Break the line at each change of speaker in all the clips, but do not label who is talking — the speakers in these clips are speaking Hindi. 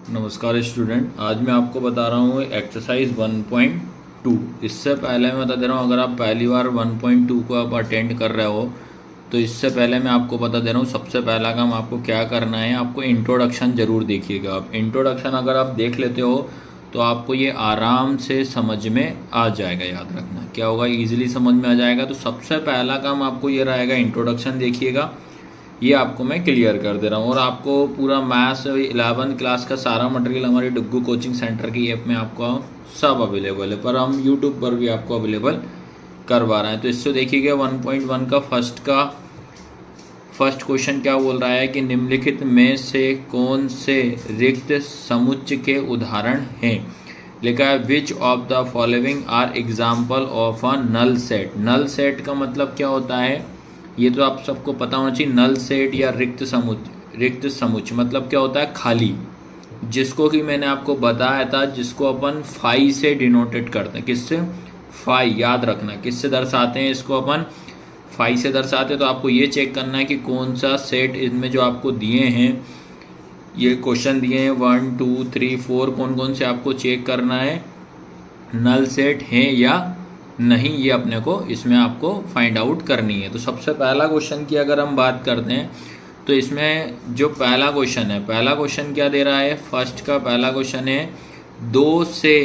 नमस्कार स्टूडेंट, आज मैं आपको बता रहा हूँ एक्सरसाइज 1.2। इससे पहले मैं बता दे रहा हूँ, अगर आप पहली बार 1.2 को आप अटेंड कर रहे हो तो इससे पहले मैं आपको बता दे रहा हूँ, सबसे पहला काम आपको क्या करना है। आपको इंट्रोडक्शन ज़रूर देखिएगा। आप इंट्रोडक्शन अगर आप देख लेते हो तो आपको ये आराम से समझ में आ जाएगा। याद रखना क्या होगा, ईजिली समझ में आ जाएगा। तो सबसे पहला काम आपको ये रहेगा, इंट्रोडक्शन देखिएगा। ये आपको मैं क्लियर कर दे रहा हूँ। और आपको पूरा मैथ्स 11th क्लास का सारा मटेरियल हमारी डुग्गू कोचिंग सेंटर की ऐप में आपको सब अवेलेबल है, पर हम यूट्यूब पर भी आपको अवेलेबल करवा रहे हैं। तो इससे देखिएगा 1.1 का फर्स्ट क्वेश्चन क्या बोल रहा है कि निम्नलिखित में से कौन से रिक्त समुच्चय के उदाहरण हैं। लिखा है which of the following are example of a null set. Null set का मतलब क्या होता है, ये तो आप सबको पता होना चाहिए। नल सेट या रिक्त समुच्चय मतलब क्या होता है, खाली, जिसको कि मैंने आपको बताया था, जिसको अपन फाई से डिनोटेड करते हैं। किससे? फाई। याद रखना किससे दर्शाते हैं इसको, अपन फाई से दर्शाते हैं। तो आपको ये चेक करना है कि कौन सा सेट इनमें जो आपको दिए हैं, ये क्वेश्चन दिए हैं 1 2 3 4, कौन कौन से आपको चेक करना है, नल सेट हैं या नहीं, ये अपने को इसमें आपको फाइंड आउट करनी है। तो सबसे पहला क्वेश्चन की अगर हम बात करते हैं तो इसमें जो पहला क्वेश्चन है, पहला क्वेश्चन क्या दे रहा है, फर्स्ट का पहला क्वेश्चन है 2 से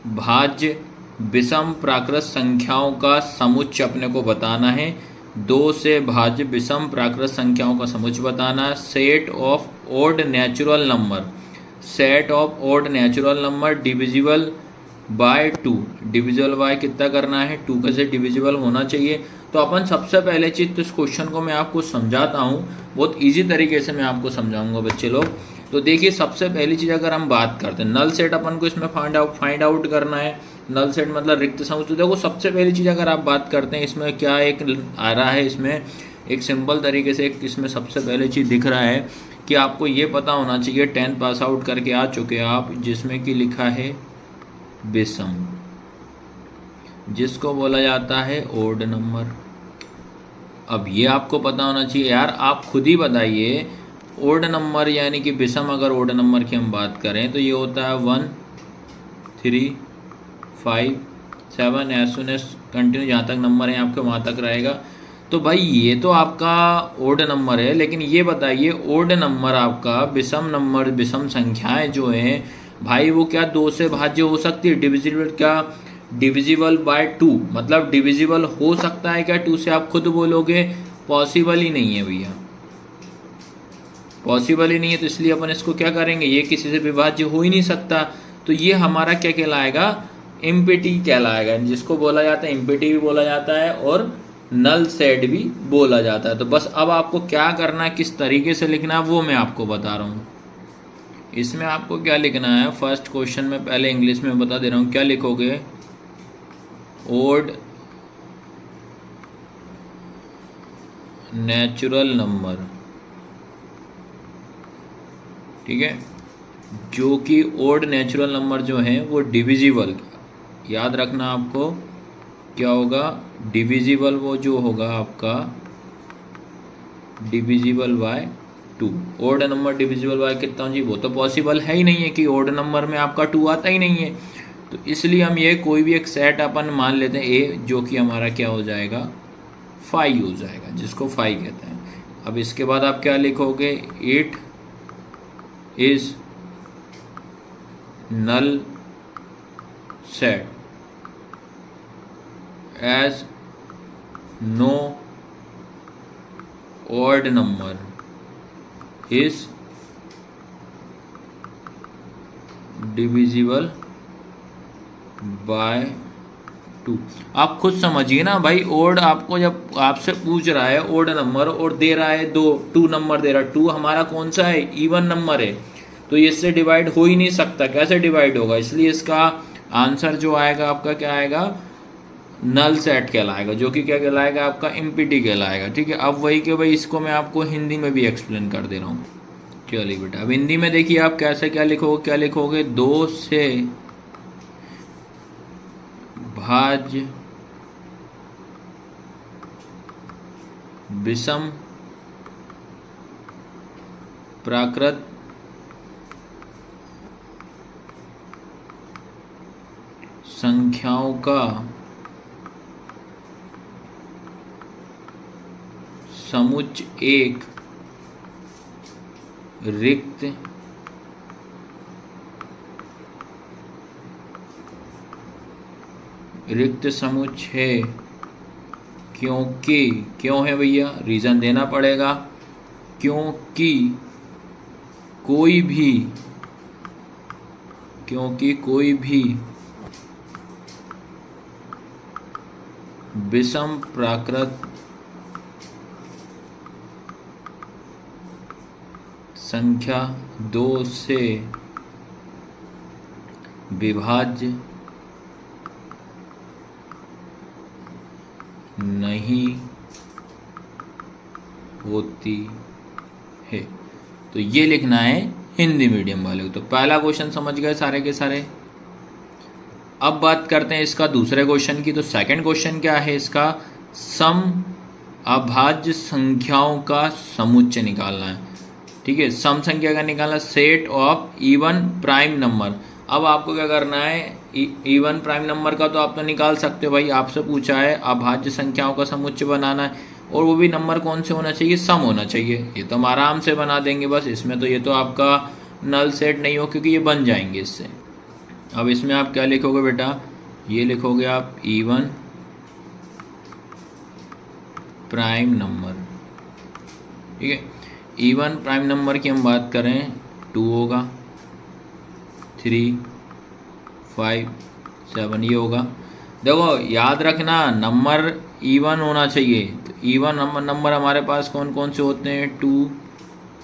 भाज्य विषम प्राकृत संख्याओं का समुच्चय अपने को बताना है। 2 से भाज्य विषम प्राकृत संख्याओं का समुच्चय बताना है। Set of odd natural number, set of odd natural number divisible by 2। Divisible by कितना करना है, 2 का से डिविजिबल होना चाहिए। तो अपन सबसे पहले चीज़ तो इस क्वेश्चन को मैं आपको समझाता हूँ, बहुत इजी तरीके से मैं आपको समझाऊंगा बच्चे लोग। तो देखिए सबसे पहली चीज़ अगर हम बात करते हैं, नल सेट अपन को इसमें फाइंड आउट करना है। नल सेट मतलब रिक्त समुच्चय। देखो सबसे पहली चीज़ अगर आप बात करते हैं, इसमें क्या एक आ रहा है, इसमें एक सिंपल तरीके से एक इसमें सबसे पहले चीज़ दिख रहा है कि आपको ये पता होना चाहिए, 10th पास आउट करके आ चुके हैं आप, जिसमें कि लिखा है विषम, जिसको बोला जाता है ओड नंबर। अब ये आपको पता होना चाहिए। यार आप खुद ही बताइए, ओड नंबर यानी कि विषम, अगर ओड नंबर की हम बात करें तो ये होता है 1 3 5 7, एज सुन एज कंटिन्यू जहाँ तक नंबर है आपके वहाँ तक रहेगा। तो भाई ये तो आपका ओड नंबर है, लेकिन ये बताइए ओड नंबर आपका विषम नंबर, विषम संख्याएं जो हैं भाई, वो क्या 2 से भाज्य हो सकती है? डिविजिबल, क्या डिविजिबल बाय 2 मतलब डिविजिबल हो सकता है क्या 2 से? आप खुद बोलोगे पॉसिबल ही नहीं है भैया, पॉसिबल ही नहीं है। तो इसलिए अपन इसको क्या करेंगे, ये किसी से विभाज्य हो ही नहीं सकता। तो ये हमारा क्या कहलाएगा, इम्पिटी कहलाएगा, जिसको बोला जाता है इम्पिटी भी बोला जाता है और नल सेट भी बोला जाता है। तो बस अब आपको क्या करना है, किस तरीके से लिखना है, वो मैं आपको बता रहा हूँ। इसमें आपको क्या लिखना है, फर्स्ट क्वेश्चन में पहले इंग्लिश में बता दे रहा हूँ, क्या लिखोगे, ओड नेचुरल नंबर, ठीक है, जो कि ओड नेचुरल नंबर जो है वो डिविजिबल, याद रखना आपको क्या होगा, डिविजिबल वो जो होगा आपका divisible by 2। Odd number divisible by कितना जी, वो तो पॉसिबल है ही नहीं है कि ओड नंबर में आपका 2 आता ही नहीं है। तो इसलिए हम ये कोई भी एक सेट अपन मान लेते हैं ए, जो कि हमारा क्या हो जाएगा, 5 हो जाएगा, जिसको 5 कहते हैं। अब इसके बाद आप क्या लिखोगे, it is null set as no odd number is divisible by 2। आप खुद समझिए ना भाई, ओड आपको जब आपसे पूछ रहा है ओड नंबर और दे रहा है 2 नंबर दे रहा है, 2 हमारा कौन सा है, इवन नंबर है, तो इससे डिवाइड हो ही नहीं सकता। कैसे डिवाइड होगा? इसलिए इसका आंसर जो आएगा आपका क्या आएगा, नल सेट कहलाएगा, जो कि क्या कहलाएगा आपका, इम्पिटी कहलाएगा। ठीक है, अब वही कि भाई इसको मैं आपको हिंदी में भी एक्सप्लेन कर दे रहा हूँ। चलिए बेटा, अब हिंदी में देखिए आप कैसे क्या लिखोगे, क्या लिखोगे, 2 से भाज्य विषम प्राकृत संख्याओं का समुच्चय एक रिक्त समुच्चय है, क्योंकि क्यों है भैया, रीजन देना पड़ेगा, क्योंकि कोई भी विषम प्राकृत संख्या 2 से विभाज्य नहीं होती है। तो ये लिखना है हिंदी मीडियम वाले को। तो पहला क्वेश्चन समझ गए सारे के सारे। अब बात करते हैं इसका दूसरे क्वेश्चन की। तो सेकंड क्वेश्चन क्या है इसका, सम अभाज्य संख्याओं का समुच्चय निकालना है। ठीक है, सम संख्या का निकालना, set of even prime number. अब आपको क्या करना है, इवन प्राइम नंबर का तो आप तो निकाल सकते हो भाई, आपसे पूछा है अभाज्य संख्याओं का समुच्चय बनाना है, और वो भी नंबर कौन से होना चाहिए, सम होना चाहिए। ये तो हम आराम से बना देंगे बस, इसमें तो ये तो आपका नल सेट नहीं हो, क्योंकि ये बन जाएंगे इससे। अब इसमें आप क्या लिखोगे बेटा, ये लिखोगे आप इवन प्राइम नंबर। ठीक है, इवन प्राइम नंबर की हम बात करें 2 होगा, 3, 5, 7 ये होगा। देखो याद रखना नंबर इवन होना चाहिए। तो इवन नंबर हमारे पास कौन कौन से होते हैं, 2,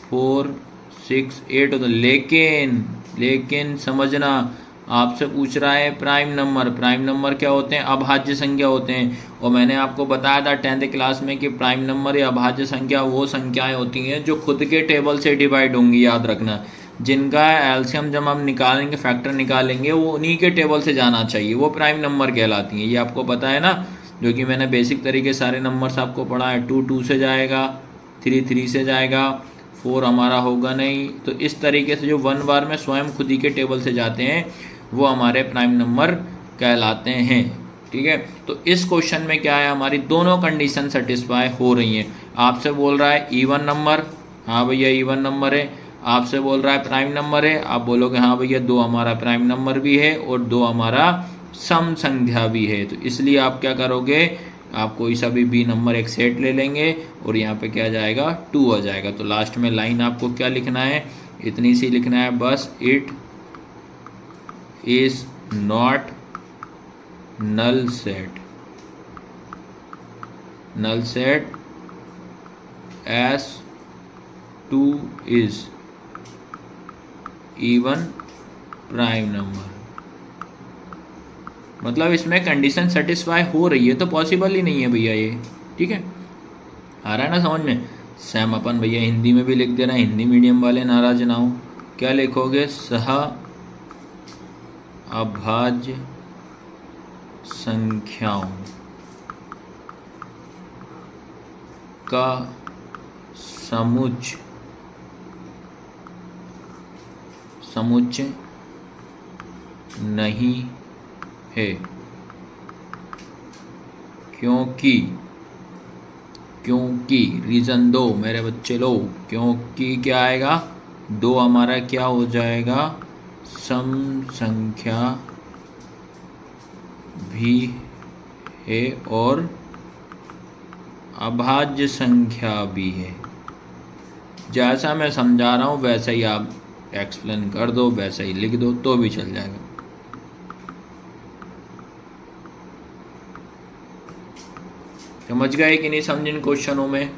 4, 6, 8 होते हैं। लेकिन समझना, आपसे पूछ रहा है प्राइम नंबर। प्राइम नंबर क्या होते हैं, अभाज्य संख्या होते हैं। और मैंने आपको बताया था 10th क्लास में कि प्राइम नंबर या अभाज्य संख्या वो संख्याएं होती हैं जो खुद के टेबल से डिवाइड होंगी। याद रखना, जिनका एलसीएम जब हम निकालेंगे, फैक्टर निकालेंगे, वो उन्हीं के टेबल से जाना चाहिए, वो प्राइम नंबर कहलाती हैं। ये आपको पता है ना, जो कि मैंने बेसिक तरीके सारे नंबर्स आपको पढ़ा है। 2 2 से जाएगा, 3 3 से जाएगा, 4 हमारा होगा नहीं। तो इस तरीके से जो 1 बार में स्वयं खुद ही के टेबल से जाते हैं वो हमारे प्राइम नंबर कहलाते हैं। ठीक है, तो इस क्वेश्चन में क्या है, हमारी दोनों कंडीशन सेटिस्फाई हो रही हैं। आपसे बोल रहा है इवन नंबर, हाँ भैया इवन नंबर है। आपसे बोल रहा है प्राइम नंबर है, आप बोलोगे हाँ भैया 2 हमारा प्राइम नंबर भी है और 2 हमारा सम संख्या भी है। तो इसलिए आप क्या करोगे, आप कोई सा भी बी नंबर एक सेट ले लेंगे और यहाँ पे क्या जाएगा, 2 आ जाएगा। तो लास्ट में लाइन आपको क्या लिखना है, इतनी सी लिखना है बस, it is not null set as 2 is even prime number। मतलब इसमें कंडीशन सेटिस्फाई हो रही है, तो पॉसिबल ही नहीं है भैया ये। ठीक है, आ रहा है ना समझ में। सेम अपन भैया हिंदी में भी लिख देना, हिंदी मीडियम वाले नाराज ना हो। क्या लिखोगे, सह अभाज्य संख्याओं का समुच्चय नहीं है, क्योंकि रीजन दो मेरे बच्चे लो, क्योंकि क्या आएगा, 2 हमारा क्या हो जाएगा, सम संख्या भी है और अभाज्य संख्या भी है। जैसा मैं समझा रहा हूँ वैसा ही आप एक्सप्लेन कर दो, वैसा ही लिख दो तो भी चल जाएगा। समझ गए कि नहीं समझे इन क्वेश्चनों में।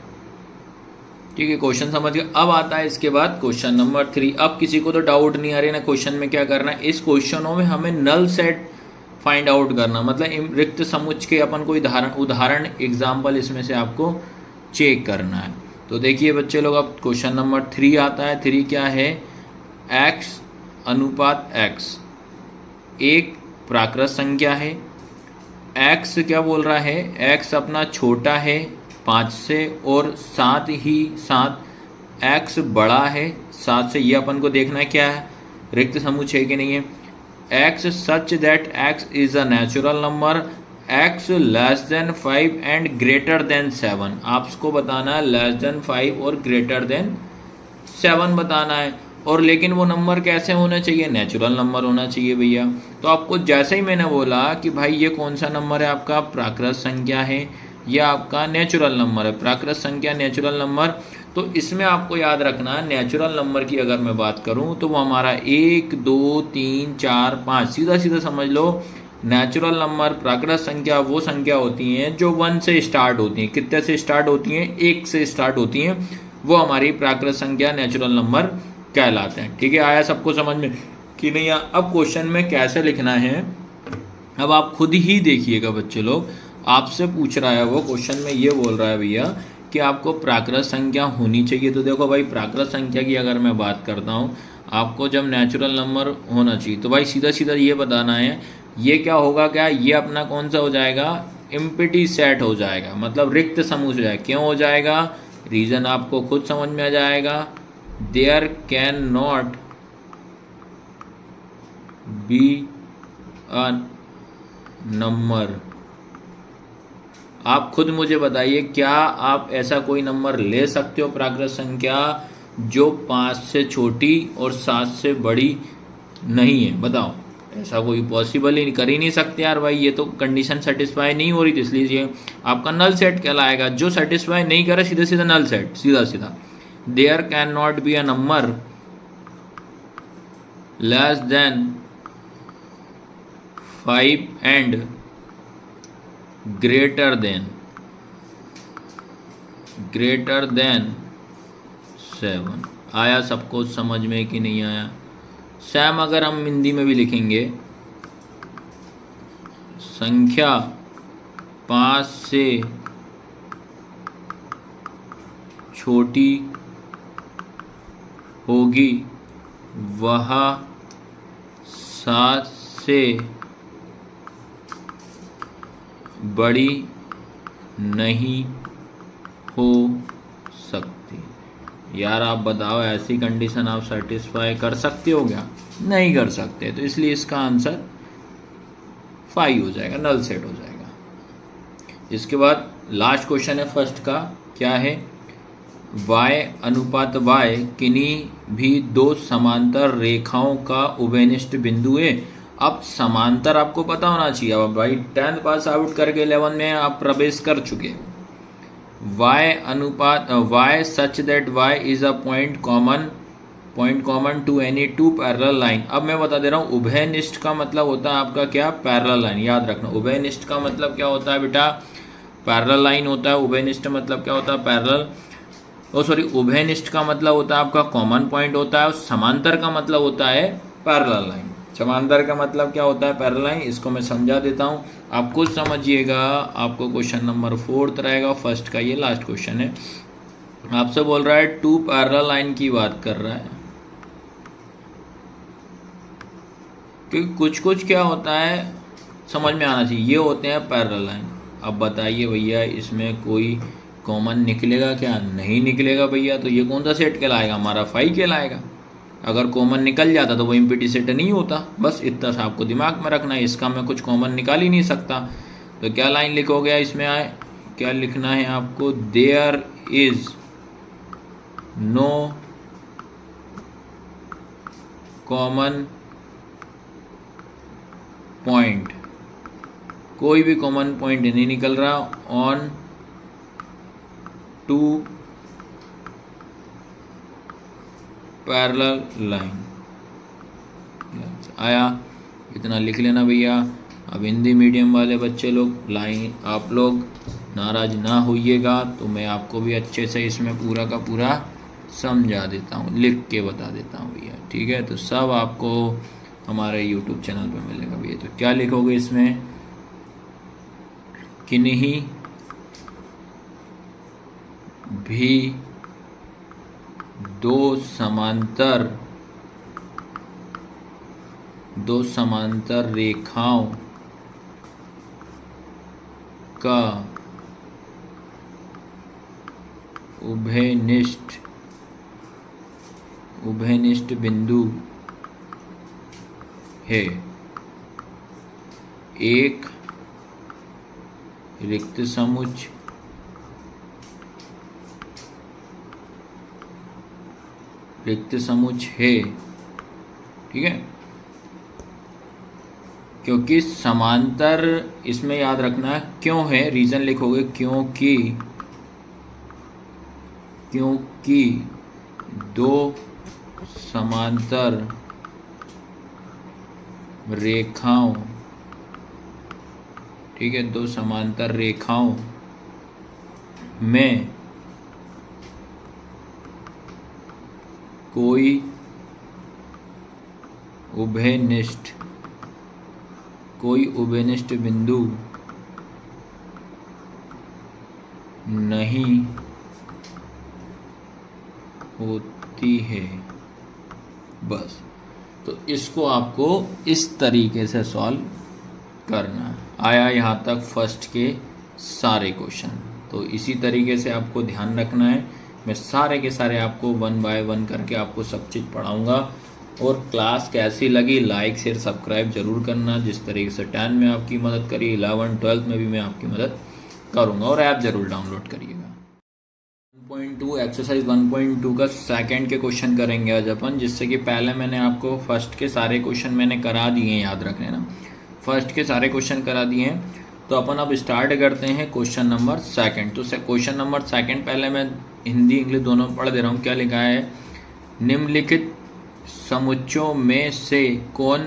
ठीक है, क्वेश्चन समझ गए। अब आता है इसके बाद क्वेश्चन नंबर 3। अब किसी को तो डाउट नहीं आ रही ना क्वेश्चन में क्या करना है, इस क्वेश्चनों में हमें नल सेट फाइंड आउट करना, मतलब रिक्त समुच्चय के अपन कोई उदाहरण एग्जाम्पल इसमें से आपको चेक करना है। तो देखिए बच्चे लोग, अब क्वेश्चन नंबर 3 आता है। 3 क्या है, x अनुपात x एक प्राकृत संख्या है। x क्या बोल रहा है, x अपना छोटा है 5 से, और साथ ही साथ x बड़ा है 7 से। ये अपन को देखना है क्या है, रिक्त समुच्चय है कि नहीं है। x such that x is a natural number, x less than 5 and greater than 7। आपको बताना है लेस देन 5 और ग्रेटर देन 7 बताना है। और लेकिन वो नंबर कैसे होना चाहिए, नेचुरल नंबर होना चाहिए भैया। तो आपको जैसे ही मैंने बोला कि भाई ये कौन सा नंबर है, आपका प्राकृत संख्या है या आपका नेचुरल नंबर है, प्राकृत संख्या नेचुरल नंबर, तो इसमें आपको याद रखना है नेचुरल नंबर की अगर मैं बात करूं तो वो हमारा 1 2 3 4 5, सीधा सीधा समझ लो नेचुरल नंबर प्राकृत संख्या वो संख्या होती हैं जो 1 से स्टार्ट होती हैं। कितने से स्टार्ट होती हैं, 1 से स्टार्ट होती हैं, वो हमारी प्राकृत संख्या नेचुरल नंबर कहलाते हैं। ठीक है, आया सबको समझ में कि नहीं? अब क्वेश्चन में कैसे लिखना है अब आप खुद ही देखिएगा बच्चे लोग। आपसे पूछ रहा है वो क्वेश्चन में ये बोल रहा है भैया कि आपको प्राकृत संख्या होनी चाहिए। तो देखो भाई प्राकृत संख्या की अगर मैं बात करता हूँ, आपको जब नेचुरल नंबर होना चाहिए तो भाई सीधा सीधा ये बताना है ये क्या होगा, क्या ये अपना कौन सा हो जाएगा, एम्प्टी सेट हो जाएगा, मतलब रिक्त समूह हो जाएगा। क्यों हो जाएगा, रीजन आपको खुद समझ में आ जाएगा। There can not be a number. आप खुद मुझे बताइए क्या आप ऐसा कोई नंबर ले सकते हो प्राकृत संख्या जो 5 से छोटी और 7 से बड़ी नहीं है? बताओ, ऐसा कोई पॉसिबल ही कर ही नहीं सकते यार भाई, ये तो कंडीशन सेटिस्फाई नहीं हो रही, तो इसलिए ये आपका नल सेट कहलाएगा। जो सेटिस्फाई नहीं करे सीधा सीधा नल सेट, सीधा सीधा। There can not be a number less than 5 and greater than 7। आया सबको समझ में कि नहीं आया? सैम अगर हम हिंदी में भी लिखेंगे, संख्या 5 से छोटी होगी वह 7 से बड़ी नहीं हो सकती। यार आप बताओ ऐसी कंडीशन आप सेटिस्फाई कर सकते हो क्या? नहीं कर सकते, तो इसलिए इसका आंसर 5 हो जाएगा, नल सेट हो जाएगा। इसके बाद लास्ट क्वेश्चन है फर्स्ट का, क्या है, y अनुपात y किन्हीं भी दो समांतर रेखाओं का उभयनिष्ठ बिंदु है। अब समांतर आपको पता होना चाहिए। अब भाई 10th पास आउट करके 11 में आप प्रवेश कर चुके हो। y अनुपात y such that y is a point common to any two parallel line. अब मैं बता दे रहा हूँ उभयनिष्ठ का मतलब होता है आपका क्या, पैरेलल लाइन। याद रखना उभयनिष्ठ का मतलब क्या होता है बेटा, पैरेलल लाइन होता है। उभयनिष्ठ मतलब क्या होता है, पैरेलल, उभयनिष्ठ का मतलब होता है आपका कॉमन पॉइंट होता है, और समांतर का मतलब होता है पैरेलल लाइन। समांतर का मतलब क्या होता है, पैरेलल लाइन। इसको मैं समझा देता हूँ, आप खुद समझिएगा। आपको क्वेश्चन नंबर 4 रहेगा, फर्स्ट का ये लास्ट क्वेश्चन है। आपसे बोल रहा है टू पैरेलल लाइन की बात कर रहा है, क्योंकि कुछ कुछ क्या होता है समझ में आना चाहिए, ये होते हैं पैरेलल लाइन। अब बताइए भैया इसमें कोई कॉमन निकलेगा क्या? नहीं निकलेगा भैया, तो ये कौन सा सेट कहलाएगा, हमारा 5 कहलाएगा। अगर कॉमन निकल जाता तो वो एम्प्टी सेट नहीं होता। बस इतना सा आपको दिमाग में रखना है, इसका मैं कुछ कॉमन निकाल ही नहीं सकता। तो क्या लाइन लिखोगे इसमें, आए क्या लिखना है आपको, there is no common point, कोई भी कॉमन पॉइंट नहीं निकल रहा ऑन टू पैरेलल लाइन। आया, इतना लिख लेना भैया। अब हिंदी मीडियम वाले बच्चे लोग लाइन आप लोग नाराज ना होइएगा, तो मैं आपको भी अच्छे से इसमें पूरा का पूरा समझा देता हूँ, लिख के बता देता हूँ भैया। ठीक है, तो सब आपको हमारे YouTube चैनल पे मिलेगा भैया। तो क्या लिखोगे इसमें, किन्हीं भी दो समांतर रेखाओं का उभयनिष्ठ बिंदु है। एक रिक्त समुच्चय है, ठीक है। क्योंकि समांतर, इसमें याद रखना है क्यों है, रीजन लिखोगे क्योंकि दो समांतर रेखाओं, ठीक है, दो समांतर रेखाओं में कोई उभयनिष्ठ बिंदु नहीं होती है। बस, तो इसको आपको इस तरीके से सॉल्व करना है। आया यहाँ तक फर्स्ट के सारे क्वेश्चन। तो इसी तरीके से आपको ध्यान रखना है। मैं सारे के सारे आपको 1 बाय 1 करके आपको सब चीज़ पढ़ाऊँगा। और क्लास कैसी लगी, लाइक शेयर सब्सक्राइब जरूर करना। जिस तरीके से 10 में आपकी मदद करी, 11 12 में भी मैं आपकी मदद करूँगा। और ऐप जरूर डाउनलोड करिएगा। 1.2 एक्सरसाइज 1.2 का सेकंड के क्वेश्चन करेंगे आज अपन। जिससे कि पहले मैंने आपको फर्स्ट के सारे क्वेश्चन मैंने करा दिए हैं, याद रखने ना, फर्स्ट के सारे क्वेश्चन करा दिए हैं। तो अपन अब स्टार्ट करते हैं क्वेश्चन नंबर सेकंड। तो क्वेश्चन नंबर सेकंड पहले मैं हिंदी इंग्लिश दोनों पढ़ दे रहा हूँ। क्या लिखा है, निम्नलिखित समुच्चयों में से कौन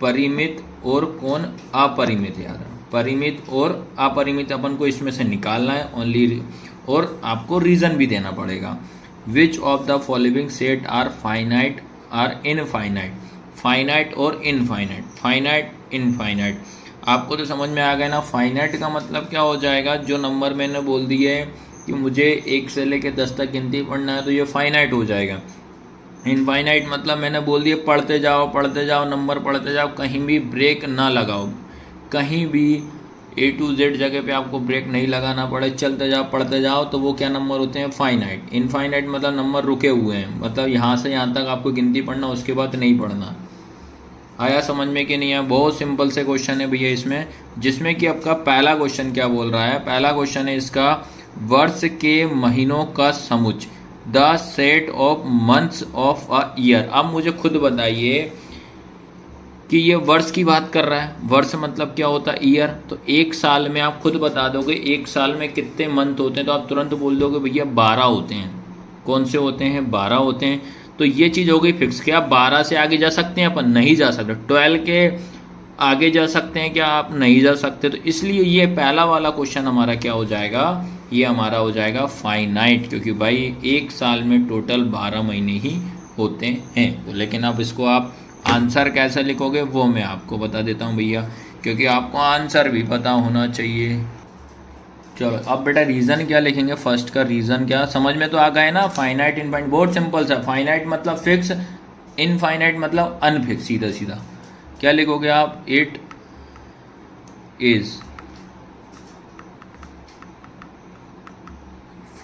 परिमित और कौन अपरिमित, याद है परिमित और अपरिमित अपन को इसमें से निकालना है ओनली। और आपको रीजन भी देना पड़ेगा। Which of the following set are finite or infinite, finite और इनफाइनाइट, फाइनाइट इनफाइनाइट। आपको तो समझ में आ गया ना। फाइनाइट का मतलब क्या हो जाएगा, जो नंबर मैंने बोल दिए कि मुझे 1 से लेकर 10 तक गिनती पढ़ना है तो ये फाइनाइट हो जाएगा। इनफाइनाइट मतलब मैंने बोल दिया पढ़ते जाओ नंबर पढ़ते जाओ, कहीं भी ब्रेक ना लगाओ, कहीं भी A to Z जगह पे आपको ब्रेक नहीं लगाना पड़े, चलते जाओ पढ़ते जाओ, तो वो क्या नंबर होते हैं, फाइनाइट। इनफाइनाइट मतलब नंबर रुके हुए हैं, मतलब यहाँ से यहाँ तक आपको गिनती पढ़ना, उसके बाद नहीं पढ़ना। आया समझ में कि नहीं आया। बहुत सिंपल से क्वेश्चन है भैया इसमें, जिसमें कि आपका पहला क्वेश्चन क्या बोल रहा है। पहला क्वेश्चन है इसका, वर्ष के महीनों का समुच्चय, the set of months of a year. अब मुझे खुद बताइए कि ये वर्ष की बात कर रहा है। वर्ष मतलब क्या होता है, ईयर। तो एक साल में आप खुद बता दोगे एक साल में कितने मंथ होते हैं, तो आप तुरंत बोल दोगे भैया 12 होते हैं। कौन से होते हैं, 12 होते हैं। तो ये चीज़ हो गई फिक्स। क्या आप 12 से आगे जा सकते हैं, अपन नहीं जा सकते। 12 के आगे जा सकते हैं क्या, आप नहीं जा सकते। तो इसलिए ये पहला वाला क्वेश्चन हमारा क्या हो जाएगा, ये हमारा हो जाएगा फाइनाइट। क्योंकि भाई एक साल में टोटल 12 महीने ही होते हैं। तो लेकिन अब इसको आप आंसर कैसे लिखोगे वो मैं आपको बता देता हूँ भैया, क्योंकि आपको आंसर भी पता होना चाहिए। चलो अब बेटा रीज़न क्या लिखेंगे, फर्स्ट का रीज़न क्या समझ में तो आ गए ना। फाइनाइट इनफाइनाइट बहुत सिंपल सा। फाइनाइट मतलब फिक्स, इनफाइनाइट मतलब अनफिक्स, सीधा सीधा। क्या लिखोगे आप, it is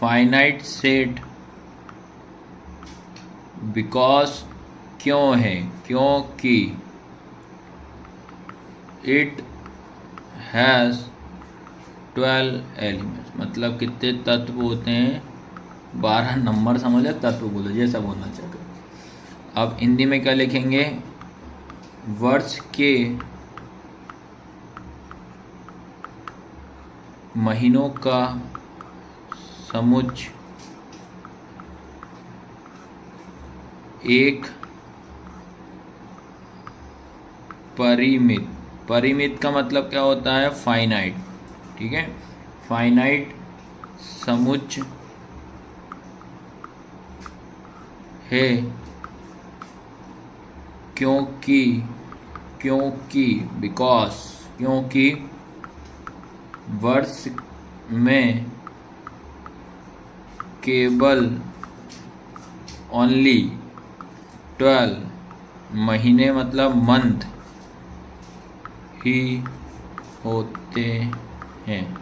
finite set because, क्यों है, क्योंकि इट हैज़ 12 एलिमेंट्स। मतलब कितने तत्व होते हैं, 12 नंबर समझे, तत्व बोलो जैसा बोलना चाहते हो। अब हिंदी में क्या लिखेंगे, वर्ष के महीनों का समुच्चय एक परिमित, परिमित का मतलब क्या होता है, फाइनाइट, ठीक है, फाइनाइट समुच्चय है। क्योंकि, क्योंकि बिकॉज, क्योंकि वर्ष में केवल ओनली 12 महीने मतलब मंथ ही होते हैं।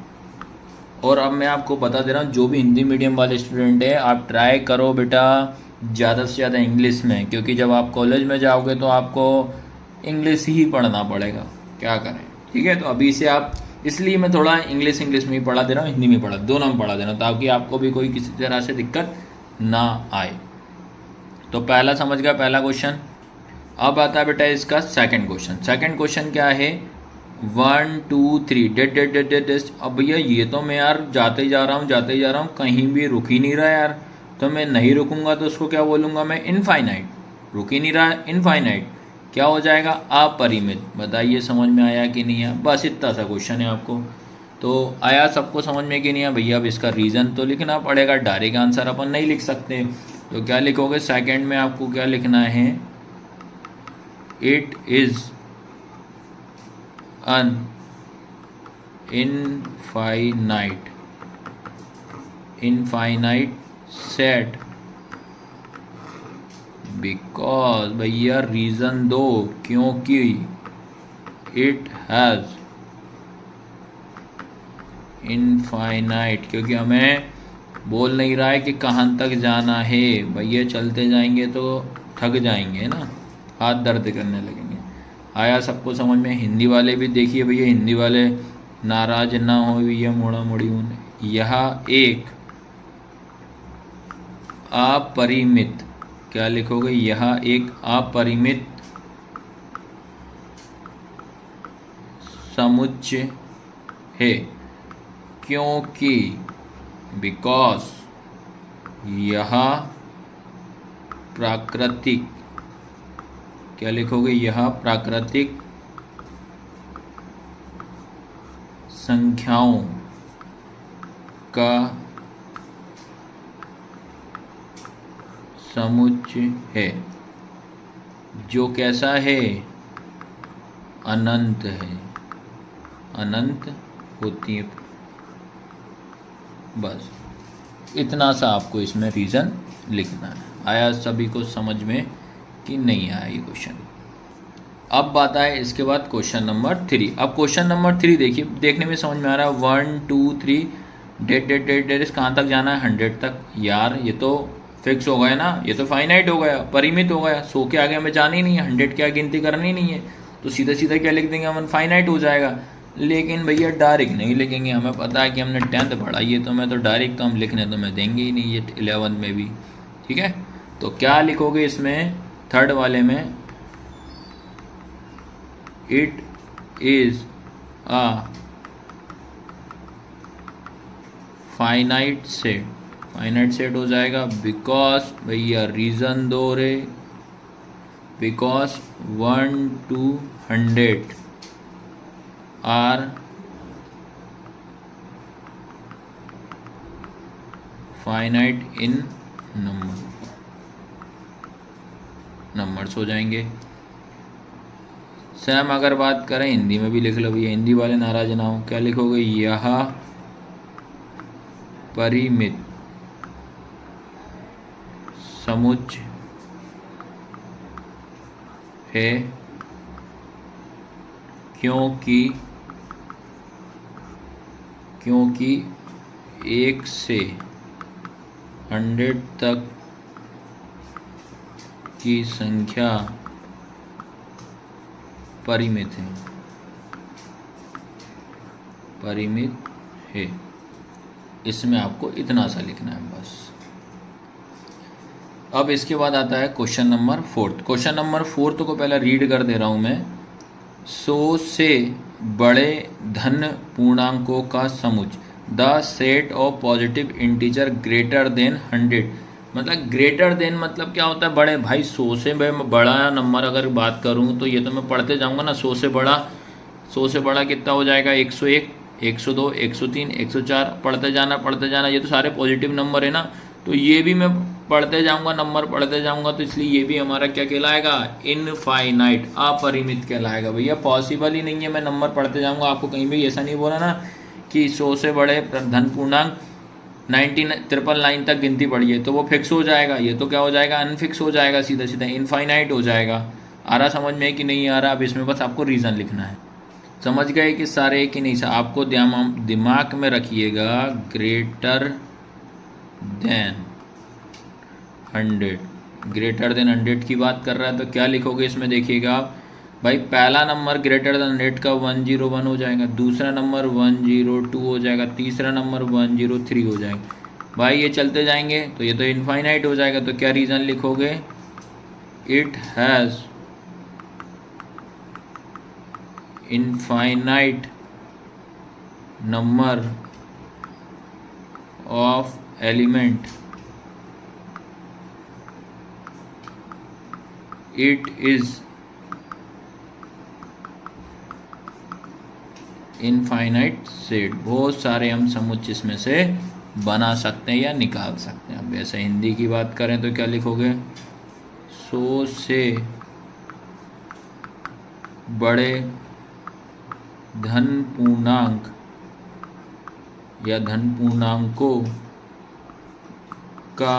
और अब मैं आपको बता दे रहा हूँ, जो भी हिंदी मीडियम वाले स्टूडेंट है, आप ट्राई करो बेटा ज़्यादा से ज़्यादा इंग्लिश में, क्योंकि जब आप कॉलेज में जाओगे तो आपको इंग्लिश ही पढ़ना पड़ेगा। क्या करें, ठीक है, तो अभी से आप, इसलिए मैं थोड़ा इंग्लिश में ही पढ़ा दे रहा हूँ, हिंदी में पढ़ा, दोनों में पढ़ा दे रहा हूँ, ताकि आपको भी कोई किसी तरह से दिक्कत ना आए। तो पहला समझ गया, पहला क्वेश्चन। अब आता है बेटा इसका सेकंड क्वेश्चन। सेकंड क्वेश्चन क्या है, 1 2 3 dot dot dot dot dot. अब भैया ये तो मैं यार जाते ही जा रहा हूँ, कहीं भी रुक ही नहीं रहा यार, तो मैं नहीं रुकूंगा तो उसको क्या बोलूँगा मैं, इनफाइनाइट। रुक ही नहीं रहा, इनफाइनाइट क्या हो जाएगा, अपरिमित। बताइए समझ में आया कि नहीं आया? बस इतना सा क्वेश्चन है आपको। तो आया सबको समझ में कि नहीं आया भैया? अब इसका रीज़न तो लिखना पड़ेगा, डायरेक्ट आंसर अपन नहीं लिख सकते। तो क्या लिखोगे, सेकंड में आपको क्या लिखना है, it is an infinite set because, भैया रीज़न दो, क्योंकि इट हैज़ इनफाइनाइट, क्योंकि हमें बोल नहीं रहा है कि कहाँ तक जाना है। भैया चलते जाएंगे तो थक जाएंगे ना, हाथ दर्द करने लगेंगे। आया सबको समझ में? हिंदी वाले भी देखिए भैया, हिंदी वाले नाराज ना हो भैया, मोड़ा मोड़ी होने। यह एक अपरिमित, क्या लिखोगे, यह एक अपरिमित समुच्चय है, क्योंकि बिकॉज यह प्राकृतिक, क्या लिखोगे, यह प्राकृतिक संख्याओं का समुच्चय है, जो कैसा है, अनंत है, अनंत होती है। बस इतना सा आपको इसमें रीज़न लिखना है। आया सभी को समझ में कि नहीं आया ये क्वेश्चन? अब बात आए इसके बाद क्वेश्चन नंबर 3। अब क्वेश्चन नंबर 3 देखिए, देखने में समझ में आ रहा है, 1 2 3 डेट डेट डेट डेट, कहाँ तक जाना है, 100 तक। यार ये तो फिक्स हो गया ना, ये तो फाइनाइट हो गया, परिमित हो गया, 100 के आगे हमें जाना ही नहीं है, 100 क्या गिनती करनी नहीं है, तो सीधा सीधा क्या लिख देंगे हम, फाइनाइट हो जाएगा। लेकिन भैया डायरेक्ट नहीं लिखेंगे, हमें पता है कि हमने 10th पढ़ा, ये तो मैं तो डायरेक्ट तो हम लिखने तो मैं देंगे ही नहीं, ये 11th में भी। ठीक है, तो क्या लिखोगे इसमें, थर्ड वाले में, it is a finite set, finite set हो जाएगा, बिकॉज, भैया रीज़न दो रे, because 1 to 100 are finite in numbers हो जाएंगे। सेम अगर बात करें हिंदी में भी लिख लो भैया, हिंदी वाले नाराज ना हो, क्या लिखोगे, यह परिमित समुच्चय है, क्योंकि 1 से 100 तक की संख्या परिमित है। इसमें आपको इतना सा लिखना है बस। अब इसके बाद आता है क्वेश्चन नंबर 4। क्वेश्चन नंबर 4 को पहले रीड कर दे रहा हूँ मैं। 100 से बड़े धन पूर्णांकों का समुच्चय, the set of positive integer greater than 100। मतलब ग्रेटर देन मतलब क्या होता है, बड़े। भाई 100 से बड़ा नंबर अगर बात करूँ तो ये तो मैं पढ़ते जाऊँगा ना, 100 से बड़ा कितना हो जाएगा, 101, 102, 103, 104, पढ़ते जाना। ये तो सारे पॉजिटिव नंबर है ना, तो ये भी मैं पढ़ते जाऊंगा, नंबर पढ़ते जाऊंगा, तो इसलिए ये भी हमारा क्या कहलाएगा, इनफाइनाइट, अपरिमित कहलाएगा। भैया पॉसिबल ही नहीं है, मैं नंबर पढ़ते जाऊंगा। आपको कहीं भी ऐसा नहीं बोला ना कि 100 से बड़े धन पूर्णांक 999 तक गिनती पड़ी है तो वो फिक्स हो जाएगा। ये तो क्या हो जाएगा, अनफिक्स हो जाएगा, सीधा सीधा इनफाइनाइट हो जाएगा। आ रहा समझ में कि नहीं आ रहा? अब इसमें बस आपको रीज़न लिखना है। समझ गए कि सारे कि नहीं? आपको दिमाग में रखिएगा, ग्रेटर देन 100, ग्रेटर देन 100 की बात कर रहा है तो क्या लिखोगे इसमें, देखिएगा आप, भाई पहला नंबर ग्रेटर देन रेट का 101 हो जाएगा, दूसरा नंबर 102 हो जाएगा, तीसरा नंबर 103 हो जाएगा। भाई ये चलते जाएंगे तो ये तो इनफाइनाइट हो जाएगा। तो क्या रीज़न लिखोगे? It has infinite number of element, it is infinite set. बहुत सारे हम समुच्चय इसमें से बना सकते हैं या निकाल सकते हैं। अब वैसे हिंदी की बात करें तो क्या लिखोगे? 100 से बड़े धन पूर्णांक या धन पूर्णांकों का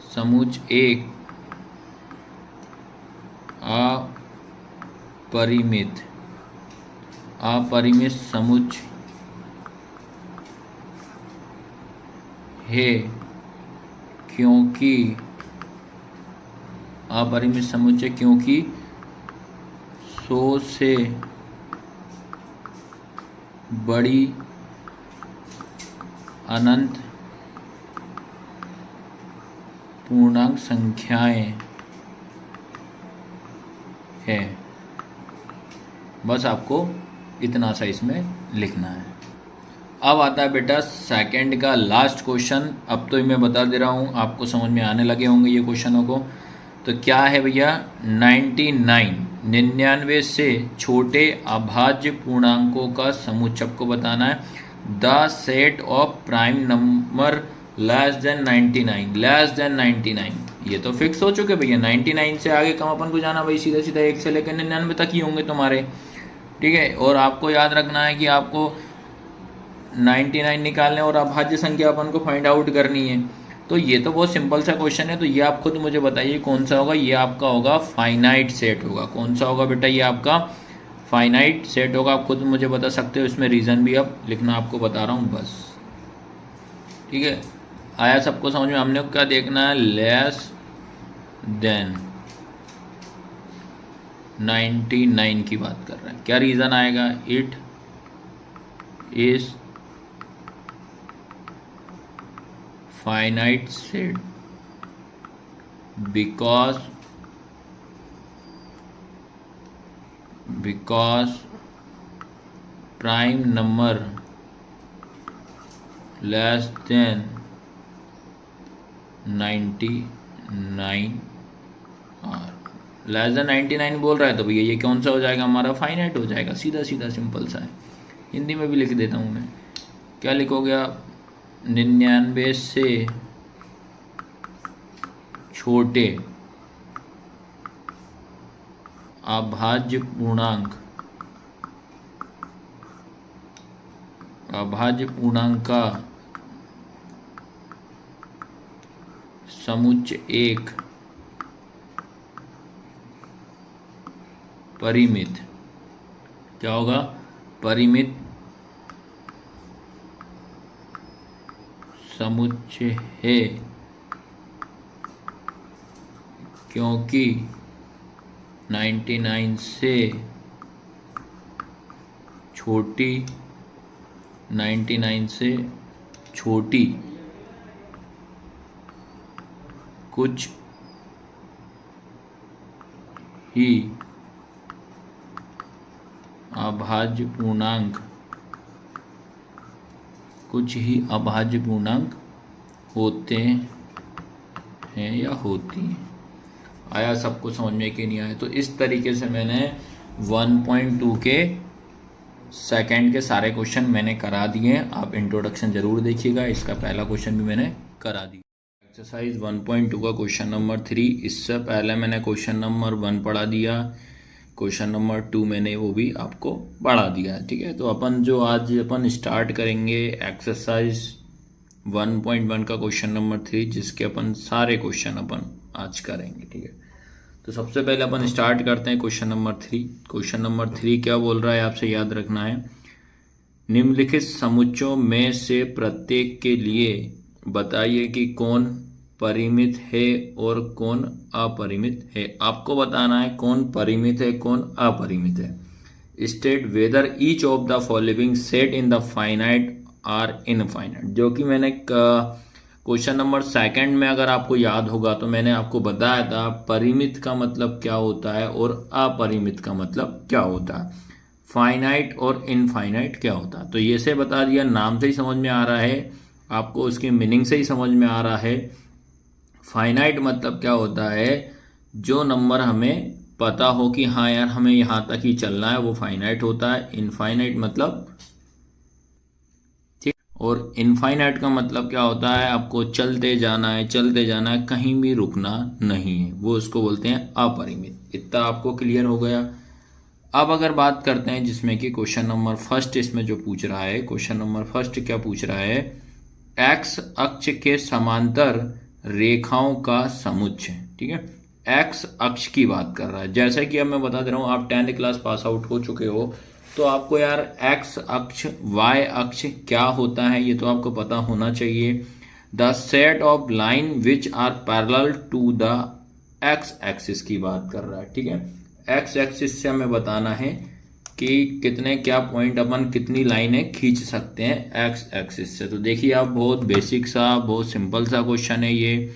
समुच्चय एक अपरिमित समुच्चय है, क्योंकि अपरिमित समुच्चय क्योंकि 100 से बड़ी अनंत पूर्णांक संख्याएं है। बस आपको इतना सा इसमें लिखना है। अब आता है बेटा सेकंड का लास्ट क्वेश्चन। अब तो मैं बता दे रहा हूँ, आपको समझ में आने लगे होंगे ये क्वेश्चनों को। तो क्या है भैया? 99 से छोटे अभाज्य पूर्णांकों का समुच्चय आपको बताना है। The set of prime number less then 99 ये तो फिक्स हो चुके भैया। 99 से आगे कम अपन को जाना भाई, सीधा सीधा 1 से लेकर 99 तक ही होंगे तुम्हारे, ठीक है। और आपको याद रखना है कि आपको 99 निकालने और अभाज्य संख्या अपन को फाइंड आउट करनी है। तो ये तो बहुत सिंपल सा क्वेश्चन है। तो ये आप खुद मुझे बताइए कौन सा होगा? ये आपका होगा फाइनाइट सेट होगा। कौन सा होगा बेटा? ये आपका फाइनाइट सेट होगा। आप खुद मुझे बता सकते हो, इसमें रीज़न भी अब लिखना आपको बता रहा हूँ बस, ठीक है। आया सबको समझ में? हमने क्या देखना है? लेस देन 99 की बात कर रहे हैं। क्या रीज़न आएगा? It is finite set because prime number less than 99 और लेस देन 99 बोल रहा है तो भैया ये कौन सा हो जाएगा? हमारा फाइनाइट हो जाएगा। सीधा सीधा सिंपल सा है। हिंदी में भी लिख देता हूँ मैं। क्या लिखोगे आप? 99 से छोटे अभाज्य पूर्णांक का समुच्चय एक परिमित, क्या होगा? परिमित समुच्चय है, क्योंकि 99 से छोटी कुछ ही अभाज्य पूर्णांक होते हैं या होती हैं। आया सबको समझ में कि नहीं आया? तो इस तरीके से मैंने 1.2 के सेकंड के सारे क्वेश्चन मैंने करा दिए हैं। आप इंट्रोडक्शन जरूर देखिएगा। इसका पहला क्वेश्चन भी मैंने करा दिया। एक्सरसाइज 1.2 का क्वेश्चन नंबर 3। इससे पहले मैंने क्वेश्चन नंबर 1 पढ़ा दिया, क्वेश्चन नंबर 2 मैंने वो भी आपको पढ़ा दिया, ठीक है। तो आज अपन स्टार्ट करेंगे एक्सरसाइज 1.1 का क्वेश्चन नंबर 3, जिसके अपन सारे क्वेश्चन अपन आज करेंगे, ठीक है। तो सबसे पहले अपन स्टार्ट करते हैं क्वेश्चन नंबर 3। क्वेश्चन नंबर 3 क्या बोल रहा है आपसे याद रखना है। निम्नलिखित समुच्चयों में से प्रत्येक के लिए बताइए कि कौन परिमित है और कौन अपरिमित है। आपको बताना है कौन परिमित है कौन अपरिमित है। State whether each of the following set in the finite or infinite. जो कि मैंने क्वेश्चन नंबर सेकंड में अगर आपको याद होगा तो मैंने आपको बताया था परिमित का मतलब क्या होता है और अपरिमित का मतलब क्या होता है, फाइनाइट और इनफाइनाइट क्या होता है। तो ये से बता दिया, नाम से ही समझ में आ रहा है, आपको उसकी मीनिंग से ही समझ में आ रहा है। फाइनाइट मतलब क्या होता है, जो नंबर हमें पता हो कि हाँ यार हमें यहाँ तक ही चलना है, वो फाइनाइट होता है। इनफाइनाइट मतलब, ठीक, और इनफाइनाइट का मतलब क्या होता है, आपको चलते जाना है चलते जाना है, कहीं भी रुकना नहीं है, वो उसको बोलते हैं अपरिमित। इतना आपको क्लियर हो गया। अब अगर बात करते हैं जिसमें कि क्वेश्चन नंबर फर्स्ट इसमें जो पूछ रहा है, क्वेश्चन नंबर फर्स्ट क्या पूछ रहा है, एक्स अक्ष के समांतर रेखाओं का समुच्चय। ठीक है, एक्स अक्ष की बात कर रहा है। जैसे कि अब मैं बता दे रहा हूँ, आप 10th क्लास पास आउट हो चुके हो, तो आपको यार एक्स अक्ष वाई अक्ष क्या होता है ये तो आपको पता होना चाहिए। The set of line which are parallel to the x axis की बात कर रहा है। ठीक है, एक्स एक्सिस से हमें बताना है कि कितने क्या पॉइंट अपन कितनी लाइनें खींच सकते हैं एक्स एक्सिस से। तो देखिए आप, बहुत बेसिक सा बहुत सिंपल सा क्वेश्चन है ये।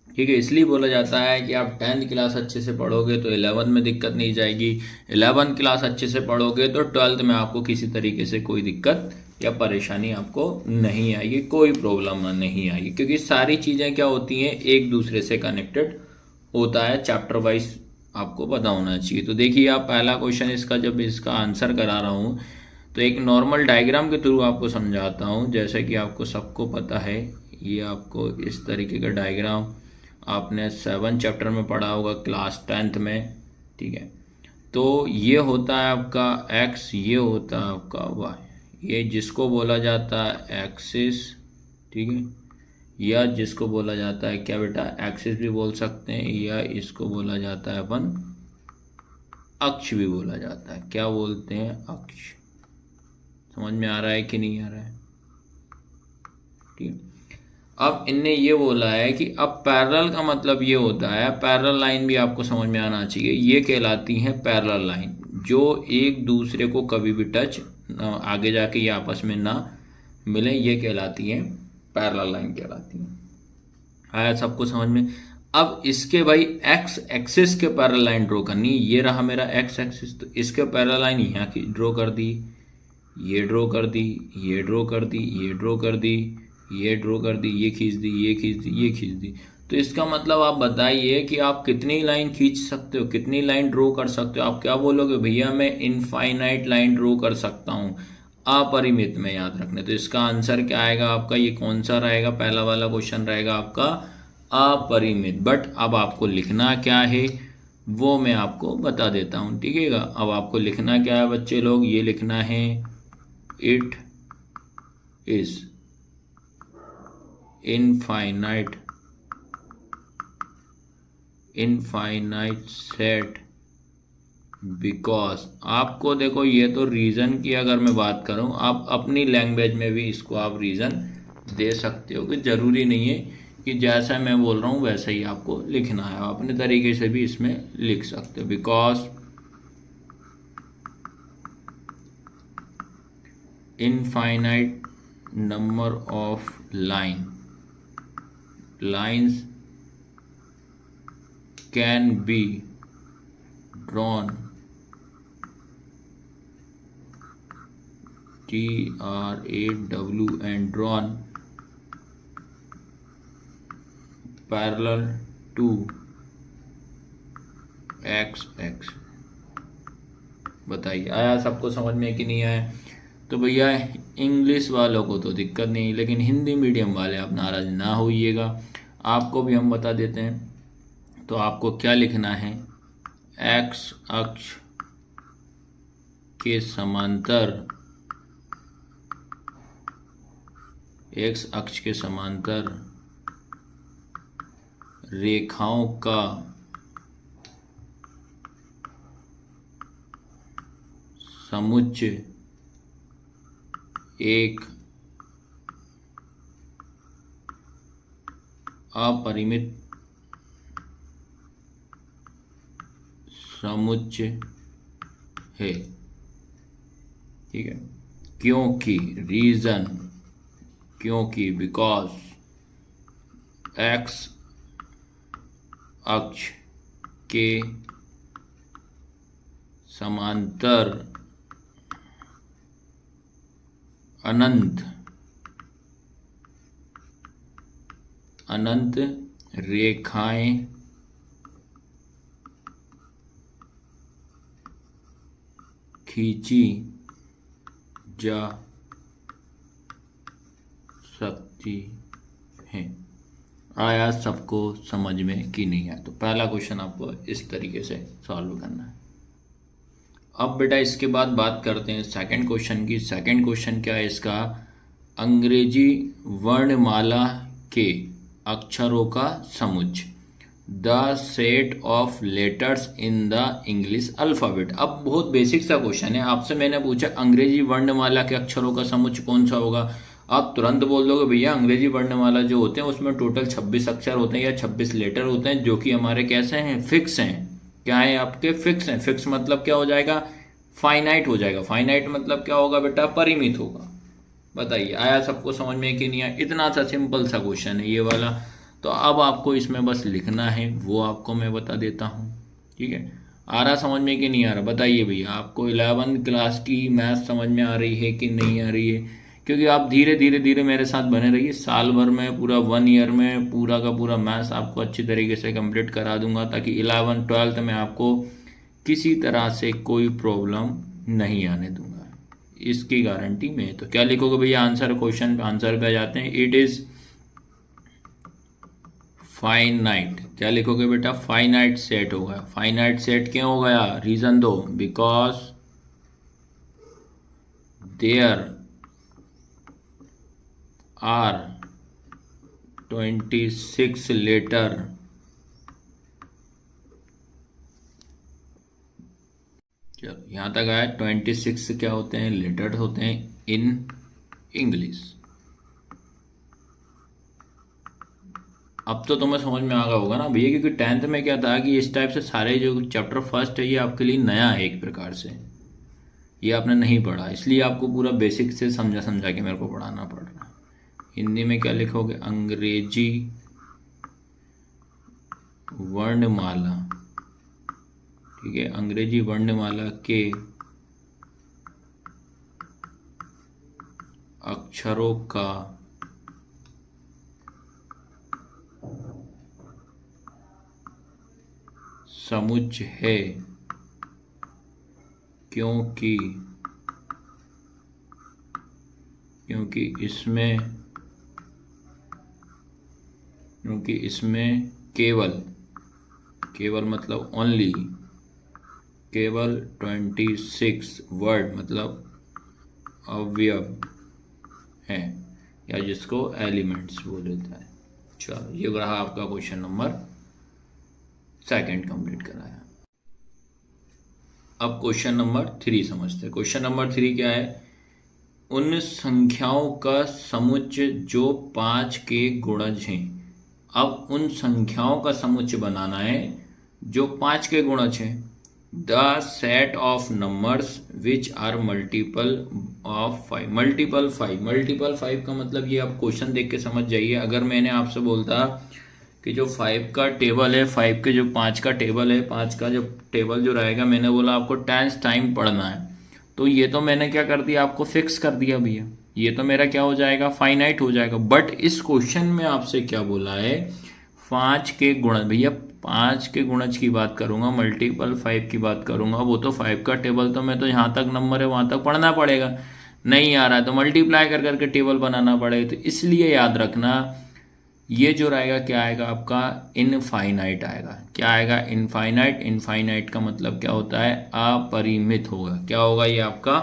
ठीक है, इसलिए बोला जाता है कि आप 10th क्लास अच्छे से पढ़ोगे तो 11th में दिक्कत नहीं जाएगी, 11th क्लास अच्छे से पढ़ोगे तो 12th में आपको किसी तरीके से कोई दिक्कत या परेशानी आपको नहीं आएगी, कोई प्रॉब्लम नहीं आएगी, क्योंकि सारी चीज़ें क्या होती हैं एक दूसरे से कनेक्टेड होता है, चैप्टर वाइज आपको पता होना चाहिए। तो देखिए आप, पहला क्वेश्चन इसका जब इसका आंसर करा रहा हूँ तो एक नॉर्मल डायग्राम के थ्रू आपको समझाता हूँ। जैसे कि आपको सबको पता है, ये आपको इस तरीके का डायग्राम आपने 7 चैप्टर में पढ़ा होगा क्लास 10th में। ठीक है, तो ये होता है आपका एक्स, ये होता है आपका वाई, ये जिसको बोला जाता है एक्सिस। ठीक है, या जिसको बोला जाता है क्या बेटा, एक्सिस भी बोल सकते हैं, या इसको बोला जाता है अपन अक्ष भी बोला जाता है। क्या बोलते हैं, अक्ष। समझ में आ रहा है कि नहीं आ रहा है। ठीक, अब इनने ये बोला है कि अब पैरेलल का मतलब ये होता है, पैरेलल लाइन भी आपको समझ में आना चाहिए, ये कहलाती है पैरेलल लाइन जो एक दूसरे को कभी भी टच आगे जाके ये आपस में ना मिले, ये कहलाती है पैरेलल लाइन कहलाती है। आया सबको समझ में। अब इसके भाई एक्स एक्सिस के पैरेलल लाइन ड्रॉ करनी, ये रहा मेरा एक्स एक्सिस, तो इसके पैरेलल लाइन यहाँ की ड्रॉ कर दी, ये ड्रॉ कर दी, ये ड्रॉ कर दी, ये ड्रॉ कर दी, ये ड्रॉ कर दी, ये खींच दी, ये खींच दी, ये खींच दी। तो इसका मतलब आप बताइए कि आप कितनी लाइन खींच सकते हो, कितनी लाइन ड्रॉ कर सकते हो। आप क्या बोलोगे, भैया मैं इनफाइनाइट लाइन ड्रॉ कर सकता हूँ, अपरिमित में, याद रखने। तो इसका आंसर क्या आएगा आपका, ये कौन सा रहेगा, पहला वाला क्वेश्चन रहेगा आपका अपरिमित। बट अब आपको लिखना क्या है वो मैं आपको बता देता हूँ। ठीक है, अब आपको लिखना क्या है बच्चे लोग, ये लिखना है it is infinite set because. आपको देखो, ये तो रीज़न की अगर मैं बात करूं, आप अपनी लैंग्वेज में भी इसको आप रीज़न दे सकते हो, कि ज़रूरी नहीं है कि जैसा मैं बोल रहा हूँ वैसा ही आपको लिखना है, आप अपने तरीके से भी इसमें लिख सकते हो। Because infinite number of lines can be drawn, TRAW, and drawn parallel to x। बताइए आया सबको समझ में कि नहीं आया। तो भैया इंग्लिश वालों को तो दिक्कत नहीं, लेकिन हिंदी मीडियम वाले आप नाराज ना होइएगा, आपको भी हम बता देते हैं। तो आपको क्या लिखना है, एक्स अक्ष के समांतर, एक्स अक्ष के समांतर रेखाओं का समुच्चय एक अपरिमित समुच्चय है। ठीक है, क्योंकि रीजन, क्योंकि बिकॉज एक्स अक्ष के समांतर अनंत अनंत रेखाएं खींची जा सकती हैं। आया सबको समझ में कि नहीं आया? तो पहला क्वेश्चन आपको इस तरीके से सॉल्व करना है। अब बेटा इसके बाद बात करते हैं सेकंड क्वेश्चन की। सेकंड क्वेश्चन क्या है इसका? अंग्रेजी वर्णमाला के अक्षरों का समुच्चय, the set of letters in the English alphabet. अब बहुत बेसिक सा क्वेश्चन है, आपसे मैंने पूछा अंग्रेजी वर्णमाला के अक्षरों का समुच्चय कौन सा होगा। आप तुरंत बोल दोगे भैया अंग्रेजी वर्णमाला जो होते हैं उसमें टोटल 26 अक्षर होते हैं या 26 लेटर होते हैं, जो कि हमारे कैसे हैं, फिक्स हैं। क्या है आपके? फिक्स हैं। फिक्स मतलब क्या हो जाएगा? फाइनाइट हो जाएगा। फाइनाइट मतलब क्या होगा बेटा? परिमित होगा। बताइए आया सबको समझ में कि नहीं आया? इतना सा सिंपल सा क्वेश्चन है ये वाला। तो अब आपको इसमें बस लिखना है, वो आपको मैं बता देता हूँ। ठीक है, आ रहा समझ में कि नहीं आ रहा? बताइए भैया, आपको 11th क्लास की मैथ समझ में आ रही है कि नहीं आ रही है? क्योंकि आप धीरे धीरे धीरे मेरे साथ बने रहिए, साल भर में पूरा 1 ईयर में पूरा का पूरा मैथ्स आपको अच्छी तरीके से कंप्लीट करा दूंगा, ताकि 11th 12th में आपको किसी तरह से कोई प्रॉब्लम नहीं आने दूंगा, इसकी गारंटी मैं। तो क्या लिखोगे भैया आंसर? क्वेश्चन आंसर पे आ जाते हैं। It is finite. क्या लिखोगे बेटा? फाइनाइट सेट होगा। फाइनाइट सेट क्यों हो गया? रीजन दो। बिकॉज देयर आर 26 लेटर चलो यहां तक आया। 26 क्या होते हैं? लेटर्स होते हैं इन इंग्लिश। अब तो तुम्हें समझ में आ गया होगा ना भैया, क्योंकि 10th में क्या था कि इस टाइप से सारे जो चैप्टर फर्स्ट है ये आपके लिए नया है, एक प्रकार से ये आपने नहीं पढ़ा, इसलिए आपको पूरा बेसिक से समझा समझा के मेरे को पढ़ाना पड़ रहा है। हिंदी में क्या लिखोगे? अंग्रेजी वर्णमाला। ठीक है, अंग्रेजी वर्णमाला के अक्षरों का समुच्चय है, क्योंकि इसमें केवल मतलब ओनली, केवल 26 वर्ड मतलब अवयव हैं, या जिसको एलिमेंट्स बोल देता है। चलो ये रहा आपका क्वेश्चन नंबर सेकंड कंप्लीट कराया। अब क्वेश्चन नंबर 3 समझते हैं। क्वेश्चन नंबर 3 क्या है? उन संख्याओं का समुच्चय जो 5 के गुणज हैं। अब उन संख्याओं का समुच्चय बनाना है जो 5 के गुणज हैं। The set of numbers which are multiple of 5। Multiple 5 का मतलब ये आप क्वेश्चन देख के समझ जाइए। अगर मैंने आपसे बोलता कि जो 5 का टेबल है, 5 के जो 5 का टेबल है, 5 का जो टेबल जो रहेगा, मैंने बोला आपको 10 टाइम पढ़ना है, तो ये तो मैंने क्या कर दिया? आपको फिक्स कर दिया भैया, ये तो मेरा क्या हो जाएगा? फाइनाइट हो जाएगा। बट इस क्वेश्चन में आपसे क्या बोला है? 5 के गुणज। भैया 5 के गुणज की बात करूंगा, मल्टीपल 5 की बात करूंगा, वो तो 5 का टेबल तो मैं तो यहाँ तक नंबर है वहां तक पढ़ना पड़ेगा। नहीं आ रहा है तो मल्टीप्लाई कर करके टेबल बनाना पड़ेगा। तो इसलिए याद रखना ये जो रहेगा क्या आएगा आपका? इनफाइनाइट आएगा। क्या आएगा? इनफाइनाइट। इनफाइनाइट का मतलब क्या होता है? अपरिमित होगा। क्या होगा ये आपका?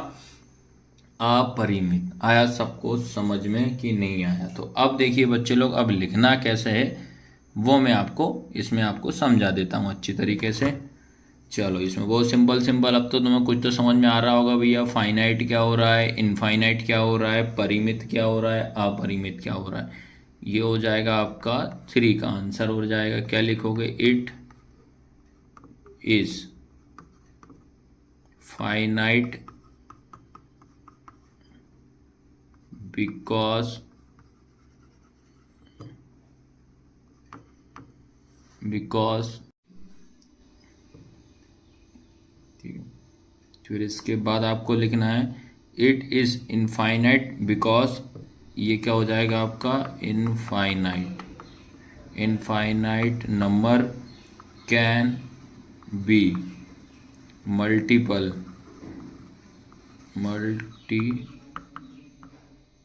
अपरिमित। आया सबको समझ में कि नहीं आया? तो अब देखिए बच्चे लोग, अब लिखना कैसे है वो मैं आपको इसमें आपको समझा देता हूँ अच्छी तरीके से। चलो इसमें बहुत सिंपल। अब तो तुम्हें कुछ तो समझ में आ रहा होगा भैया, फाइनाइट क्या हो रहा है, इनफाइनाइट क्या हो रहा है, परिमित क्या हो रहा है, अपरिमित क्या हो रहा है। ये हो जाएगा आपका 3 का आंसर हो जाएगा। क्या लिखोगे? इट इज फाइनाइट बिकॉज ठीक है। फिर इसके बाद आपको लिखना है इट इज इनफाइनाइट बिकॉज, ये क्या हो जाएगा आपका? Infinite number can be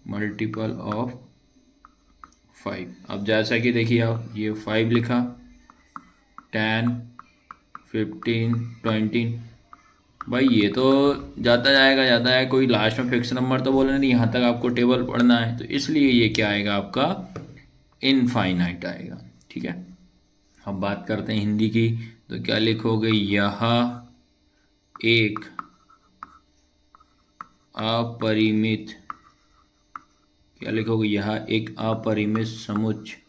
multiple of 5। अब जैसा कि देखिए आप, ये 5 लिखा, 10, 15, 20, भाई ये तो जाता है, कोई लास्ट में फिक्स नंबर तो बोले नहीं, यहाँ तक आपको टेबल पढ़ना है, तो इसलिए ये क्या आएगा आपका? इनफाइनाइट आएगा। ठीक है। अब बात करते हैं हिंदी की, तो क्या लिखोगे? यह एक अपरिमित, क्या लिखोगे? यह एक अपरिमित समुच्चय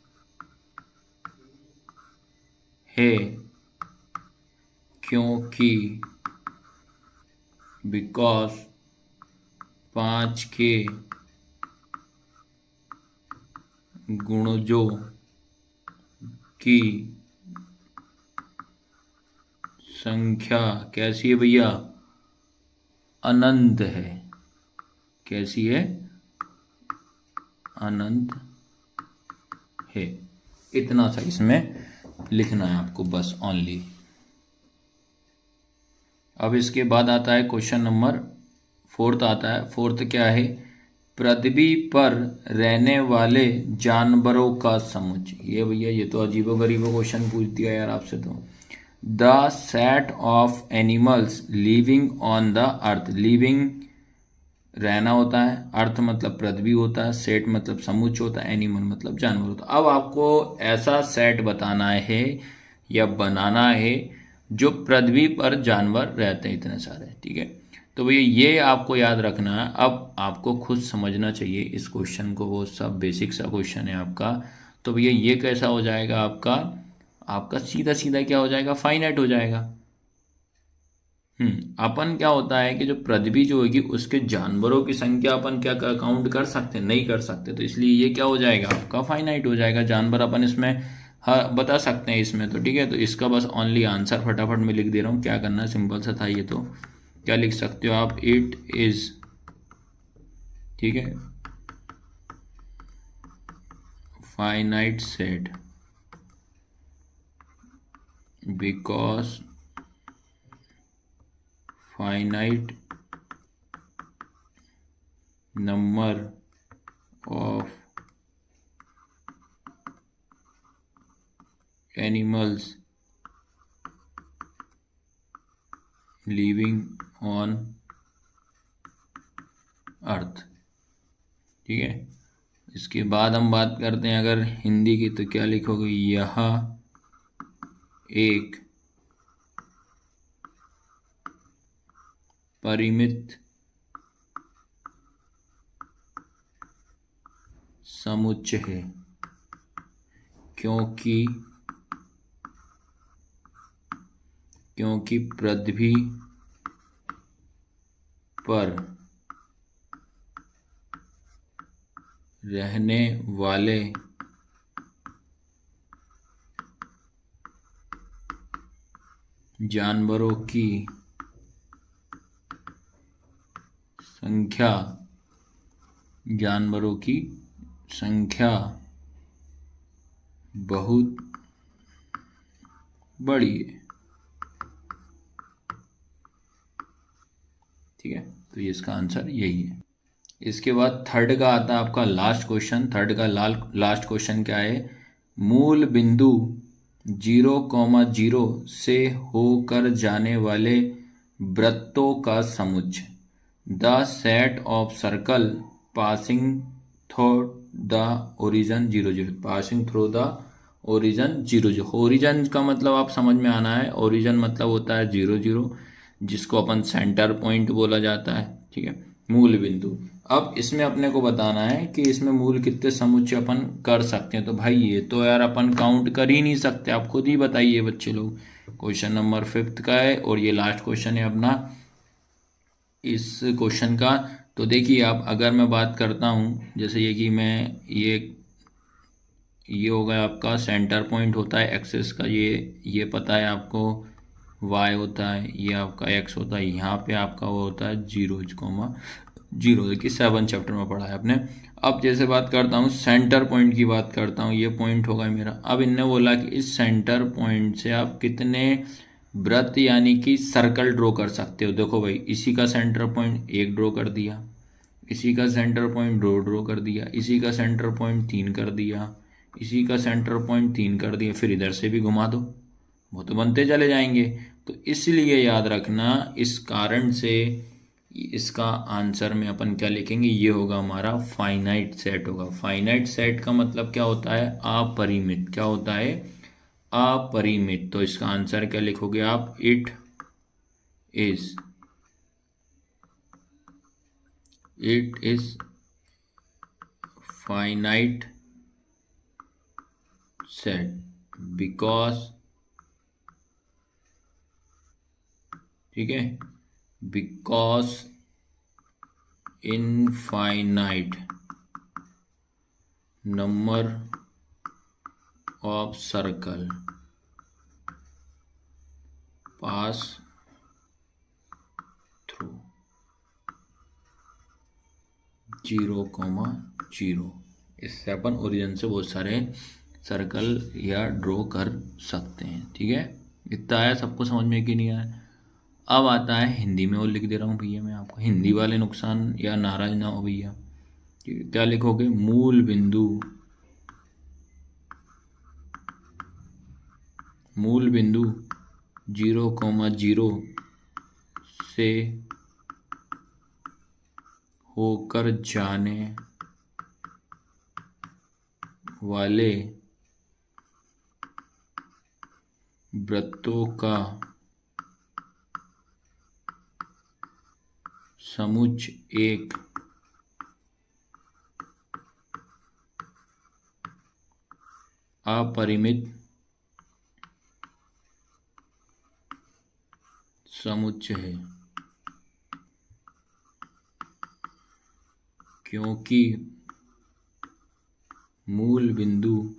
है क्योंकि बिकॉज 5 के गुणजों की संख्या कैसी है भैया? अनंत है। कैसी है? अनंत है। इतना सा इसमें लिखना है आपको बस, ओनली। अब इसके बाद आता है क्वेश्चन नंबर 4 आता है। 4 क्या है? पृथ्वी पर रहने वाले जानवरों का समुच्चय। ये भैया ये तो अजीबोगरीब क्वेश्चन पूछ दिया यार आपसे। तो the set of animals living on the earth. Living रहना होता है, अर्थ मतलब पृथ्वी होता है, सेट मतलब समुच्चय होता है, एनिमल मतलब जानवर होता है। अब आपको ऐसा सेट बताना है या बनाना है जो पृथ्वी पर जानवर रहते हैं इतने सारे। ठीक है। तो भैया ये आपको याद रखना है। अब आपको खुद समझना चाहिए इस क्वेश्चन को, वो सब बेसिक सा क्वेश्चन है आपका। तो भैया ये कैसा हो जाएगा आपका सीधा सीधा क्या हो जाएगा? फाइनाइट हो जाएगा। अपन क्या होता है कि जो पृथ्वी जो होगी उसके जानवरों की संख्या अपन क्या काउंट कर सकते हैं? नहीं कर सकते। तो इसलिए ये क्या हो जाएगा आपका? फाइनाइट हो जाएगा। जानवर अपन इसमें बता सकते हैं इसमें। तो ठीक है। तो इसका बस ओनली आंसर फटाफट में लिख दे रहा हूँ। क्या करना है? सिंपल सा था ये। तो क्या लिख सकते हो आप? इट इज, ठीक है, finite set because finite number of animals living on earth. ठीक है। इसके बाद हम बात करते हैं अगर हिंदी की, तो क्या लिखोगे? यह एक परिमित समुच्चय है क्योंकि पृथ्वी पर रहने वाले जानवरों की संख्या बहुत बड़ी है। ठीक है। तो ये इसका आंसर यही है। इसके बाद 3rd का आता है आपका लास्ट क्वेश्चन। 3rd का लास्ट क्वेश्चन क्या है? मूल बिंदु 0,0 से होकर जाने वाले वृत्तों का समुच्चय। The set of circle passing through the origin 0,0। Passing through the origin 0,0। Origin का मतलब आप समझ में आना है। ओरिजन मतलब होता है 0,0, जिसको अपन सेंटर पॉइंट बोला जाता है। ठीक है। मूल बिंदु। अब इसमें अपने को बताना है कि इसमें मूल कितने समुच्चय अपन कर सकते हैं। तो भाई ये तो यार अपन काउंट कर ही नहीं सकते, आप खुद ही बताइए बच्चे लोग। क्वेश्चन नंबर 5 का है और ये लास्ट क्वेश्चन है अपना इस क्वेश्चन का। तो देखिए आप, अगर मैं बात करता हूँ जैसे ये कि मैं ये हो गया आपका सेंटर पॉइंट होता है एक्सिस का, ये पता है आपको, y होता है, ये आपका x होता है, यहाँ पे आपका वो होता है 0,0, देखिए 7 चैप्टर में पढ़ा है आपने। अब जैसे बात करता हूँ सेंटर पॉइंट की बात करता हूँ, ये पॉइंट होगा मेरा। अब इनने बोला कि इस सेंटर पॉइंट से आप कितने वृत्त यानी कि सर्कल ड्रॉ कर सकते हो। देखो भाई, इसी का सेंटर पॉइंट 1 ड्रॉ कर दिया, इसी का सेंटर पॉइंट 2 ड्रॉ कर दिया, इसी का सेंटर पॉइंट 3 कर दिया, इसी का सेंटर पॉइंट 3 कर दिया, फिर इधर से भी घुमा दो, वो तो बनते चले जाएंगे। तो इसलिए याद रखना, इस कारण से इसका आंसर में अपन क्या लिखेंगे, ये होगा हमारा फाइनाइट सेट होगा। फाइनाइट सेट का मतलब क्या होता है, अपरिमित। क्या होता है, अपरिमित। तो इसका आंसर क्या लिखोगे आप, it is finite set because, ठीक है, because infinite number of circle pass through 0,0। इससे अपन ओरिजिन से बहुत सारे सर्कल या ड्रॉ कर सकते हैं। ठीक है, इतना आया सबको समझ में कि नहीं आया। अब आता है हिंदी में, और लिख दे रहा हूँ भैया मैं आपको, हिंदी वाले नुकसान या नाराज ना हो भैया। क्या लिखोगे, मूल बिंदु 0,0 से होकर जाने वाले वृत्तों का समुच्चय एक अपरिमित समुच्चय है, क्योंकि मूल बिंदु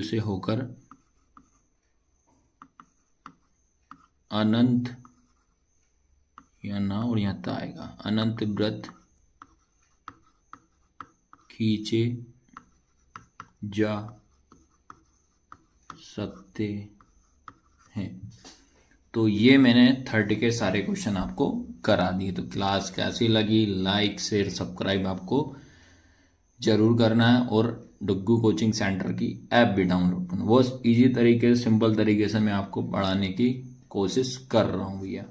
से होकर अनंत, या ना और यहाँ तक आएगा, अनंत वृत्त खींचे जा सकते हैं। तो ये मैंने 30 के सारे क्वेश्चन आपको करा दिए। तो क्लास कैसी लगी, लाइक शेयर सब्सक्राइब आपको जरूर करना है, और डुग्गू कोचिंग सेंटर की ऐप भी डाउनलोड करना। बहुत इजी तरीके से, सिंपल तरीके से मैं आपको पढ़ाने की कोशिश कर रहा हूँ भैया।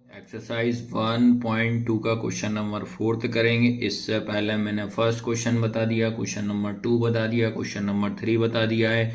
एक्सरसाइज 1.2 का क्वेश्चन नंबर 4 करेंगे। इससे पहले मैंने फर्स्ट क्वेश्चन बता दिया, क्वेश्चन नंबर 2 बता दिया, क्वेश्चन नंबर 3 बता दिया है।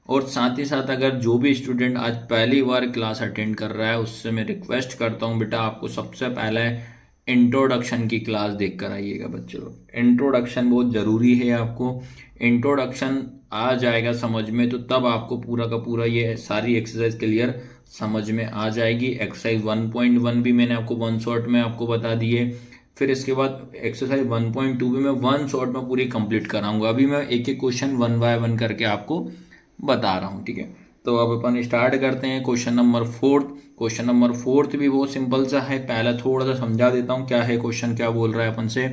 और साथ ही साथ अगर जो भी स्टूडेंट आज पहली बार क्लास अटेंड कर रहा है, उससे मैं रिक्वेस्ट करता हूँ बेटा, आपको सबसे पहले इंट्रोडक्शन की क्लास देख कर आइएगा बच्चों। इंट्रोडक्शन बहुत ज़रूरी है, आपको इंट्रोडक्शन आ जाएगा समझ में, तो तब आपको पूरा का पूरा ये सारी एक्सरसाइज क्लियर समझ में आ जाएगी। एक्सरसाइज 1.1 भी मैंने आपको वन शॉट में आपको बता दिए। फिर इसके बाद एक्सरसाइज 1.2 भी मैं वन शॉट में पूरी कंप्लीट कराऊंगा। अभी मैं एक एक क्वेश्चन 1 बाय 1 करके आपको बता रहा हूँ। ठीक है, तो अब अपन स्टार्ट करते हैं क्वेश्चन नंबर 4। क्वेश्चन नंबर 4 भी बहुत सिंपल सा है। पहला थोड़ा सा समझा देता हूँ क्या है क्वेश्चन, क्या बोल रहा है अपन से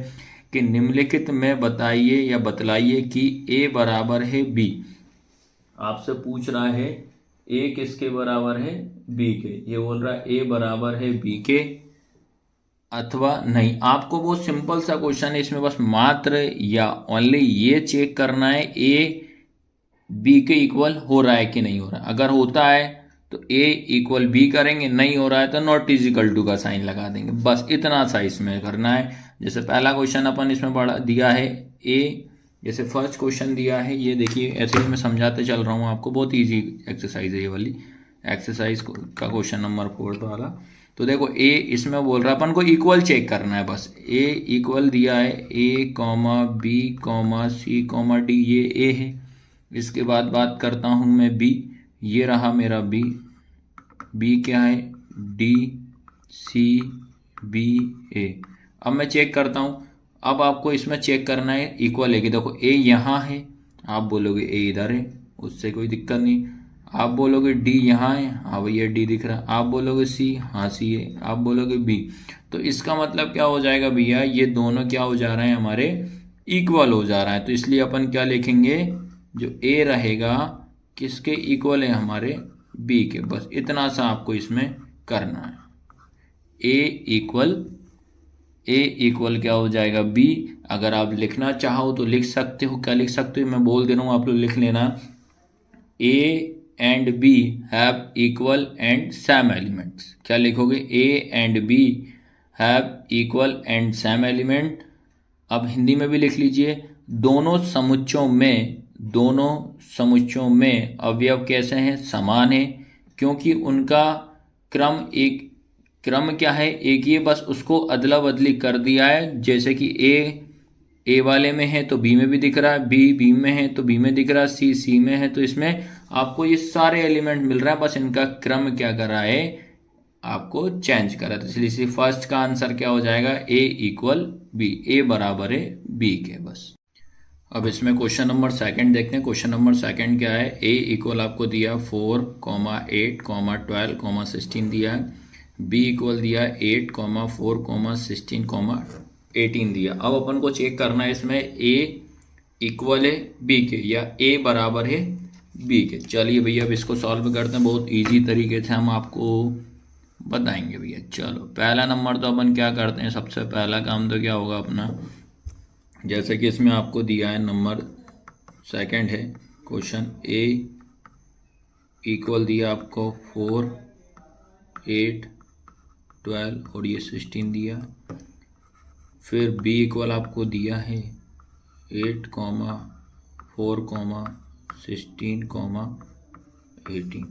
कि निम्नलिखित में बताइए या बतलाइए कि a बराबर है b। आपसे पूछ रहा है a किसके बराबर है, b के। ये बोल रहा है a बराबर है b के अथवा नहीं। आपको बहुत सिंपल सा क्वेश्चन है, इसमें बस मात्र या ओनली ये चेक करना है a b के इक्वल हो रहा है कि नहीं हो रहा है। अगर होता है तो a इक्वल b करेंगे, नहीं हो रहा है तो नॉट इज इक्वल टू का साइन लगा देंगे। बस इतना सा इसमें करना है। जैसे पहला क्वेश्चन अपन इसमें पढ़ा दिया है a जैसे फर्स्ट क्वेश्चन दिया है, ये देखिए ऐसे ही मैं समझाते चल रहा हूँ आपको, बहुत इजी एक्सरसाइज है ये वाली, एक्सरसाइज का क्वेश्चन नंबर 4 वाला। तो देखो ए इसमें बोल रहा है अपन को इक्वल चेक करना है बस। ए इक्वल दिया है ए comma B comma C comma D, ये ए है। इसके बाद बात करता हूँ मैं बी, ये रहा मेरा बी। बी क्या है, डी सी बी ए। अब मैं चेक करता हूँ, अब आपको इसमें चेक करना है इक्वल है कि देखो ए यहाँ है, आप बोलोगे ए इधर है, उससे कोई दिक्कत नहीं। आप बोलोगे डी यहाँ है, हाँ भैया डी दिख रहा है। आप बोलोगे सी, हाँ सी है। आप बोलोगे बी, तो इसका मतलब क्या हो जाएगा भैया, ये दोनों क्या हो जा रहे हैं हमारे, इक्वल हो जा रहा है। तो इसलिए अपन क्या लिखेंगे, जो ए रहेगा किसके इक्वल है, हमारे बी के। बस इतना सा आपको इसमें करना है। ए इक्वल क्या हो जाएगा, बी। अगर आप लिखना चाहो तो लिख सकते हो, क्या लिख सकते हो मैं बोल दे रहा हूँ, आप लोग लिख लेना। A and B have equal and same elements. क्या लिखोगे, A and B have equal and same element. अब हिंदी में भी लिख लीजिए, दोनों समुच्चयों में अवयव कैसे हैं, समान है, क्योंकि उनका क्रम क्या है, एक ही, बस उसको अदला बदली कर दिया है। जैसे कि ए वाले में है तो बी में भी दिख रहा है, बी में है तो बी में दिख रहा है, सी में है, तो इसमें आपको ये सारे एलिमेंट मिल रहा है, बस इनका क्रम क्या करा है, आपको चेंज करा। तो इसलिए फर्स्ट का आंसर क्या हो जाएगा, ए इक्वल बी, ए बराबर है बी के। बस अब इसमें क्वेश्चन नंबर सेकंड देखते हैं। क्वेश्चन नंबर सेकंड क्या है, ए इक्वल आपको दिया 4, 8, 12, 16 दिया है। बी इक्वल दिया 8, 4, 16, 18 दिया। अब अपन को चेक करना है इसमें ए इक्वल है बी के या ए बराबर है बी के। चलिए भैया अब इसको सॉल्व करते हैं, बहुत इजी तरीके से हम आपको बताएंगे भैया। चलो पहला नंबर तो अपन क्या करते हैं, सबसे पहला काम तो क्या होगा अपना, जैसे कि इसमें आपको दिया है नंबर सेकंड है क्वेश्चन, ए इक्वल दिया आपको 4, 8, 12 और ये 16 दिया। फिर बी इक्वल आपको दिया है 8, 4, 16, 18।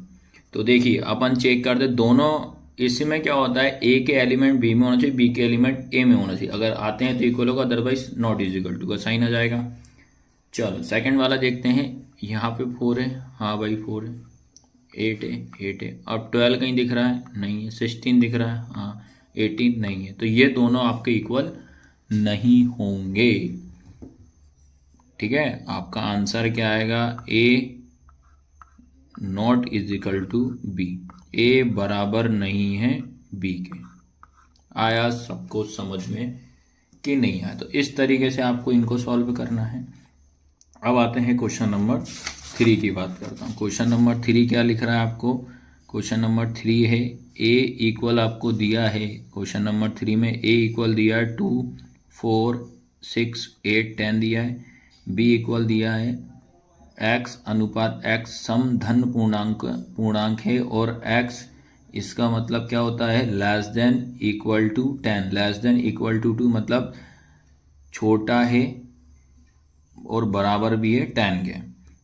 तो देखिए अपन चेक करते दोनों, इसमें क्या होता है, ए के एलिमेंट बी में होना चाहिए, बी के एलिमेंट ए में होना चाहिए। अगर आते हैं तो इक्वल होगा, otherwise not is equal to का साइन आ जाएगा। चलो सेकंड वाला देखते हैं, यहाँ पे 4 है, हाँ भाई 4 है, 8 है। अब 12 कहीं दिख रहा है, नहीं है। 16 दिख रहा है, हाँ। 18 नहीं है, तो ये दोनों आपके इक्वल नहीं होंगे। ठीक है, आपका आंसर क्या आएगा, A not is equal to B, A बराबर नहीं है बी के। आया सबको समझ में कि नहीं आया, तो इस तरीके से आपको इनको सॉल्व करना है। अब आते हैं क्वेश्चन नंबर 3 की बात करता हूँ। क्वेश्चन नंबर 3 क्या लिख रहा है आपको, क्वेश्चन नंबर 3 है ए इक्वल आपको दिया है, क्वेश्चन नंबर 3 में ए इक्वल दिया है 2, 4, 6, 8, 10 दिया है। बी इक्वल दिया है एक्स अनुपात एक्स सम धन पूर्णांक है और एक्स इसका मतलब क्या होता है, less than equal to 10, less than equal to 2 मतलब छोटा है और बराबर भी है 10 के।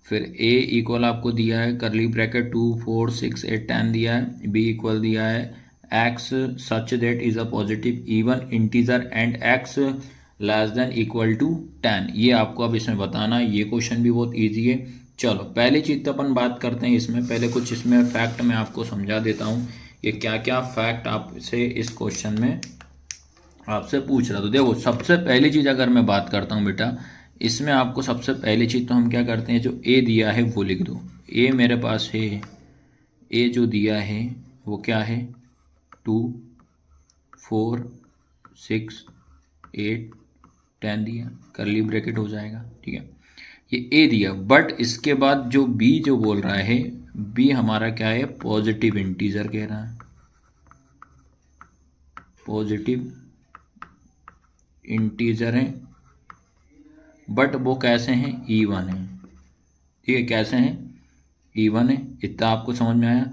फिर ए इक्वल आपको दिया है करली ब्रैकेट 2, 4, 6, 8, 10 दिया है। बी इक्वल दिया है x such that is a positive even integer and x less than equal to 10। ये आपको अब इसमें बताना है, ये क्वेश्चन भी बहुत इजी है। चलो पहली चीज तो अपन बात करते हैं इसमें, पहले कुछ इसमें फैक्ट मैं आपको समझा देता हूँ, ये क्या क्या फैक्ट आपसे इस क्वेश्चन में आपसे पूछ रहा। तो देखो सबसे पहली चीज अगर मैं बात करता हूँ बेटा, इसमें आपको सबसे पहली चीज तो हम क्या करते हैं, जो ए दिया है वो लिख दो। ए मेरे पास है, ए जो दिया है वो क्या है 2, 4, 6, 8, 10 दिया, करली ब्रैकेट हो जाएगा। ठीक है, ये ए दिया, बट इसके बाद जो बी जो बोल रहा है, बी हमारा क्या है, पॉजिटिव इंटीजर कह रहा है, पॉजिटिव इंटीजर है, बट वो कैसे हैं, इवन है। ठीक है, कैसे हैं, इवन है। इतना आपको समझ में आया।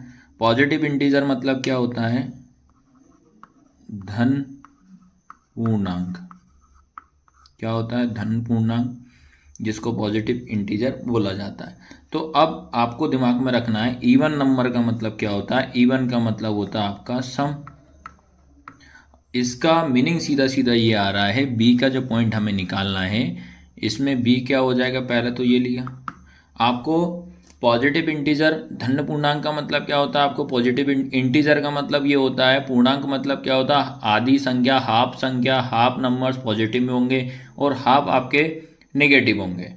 पॉजिटिव इंटीजर मतलब क्या होता है, धन पूर्णांक। क्या होता है, धन पूर्णांक। जिसको पॉजिटिव इंटीजर बोला जाता है। तो अब आपको दिमाग में रखना है इवन नंबर का मतलब क्या होता है। इवन का मतलब होता है आपका सम। इसका मीनिंग सीधा सीधा ये आ रहा है, बी का जो पॉइंट हमें निकालना है इसमें बी क्या हो जाएगा, पहले तो ये लिया आपको पॉजिटिव इंटीजर। धन पूर्णांक का मतलब क्या होता है आपको, पॉजिटिव इंटीजर का मतलब ये होता है, पूर्णांक मतलब क्या होता है आधी संख्या, हाफ नंबर्स पॉजिटिव में होंगे और हाफ आपके नेगेटिव होंगे,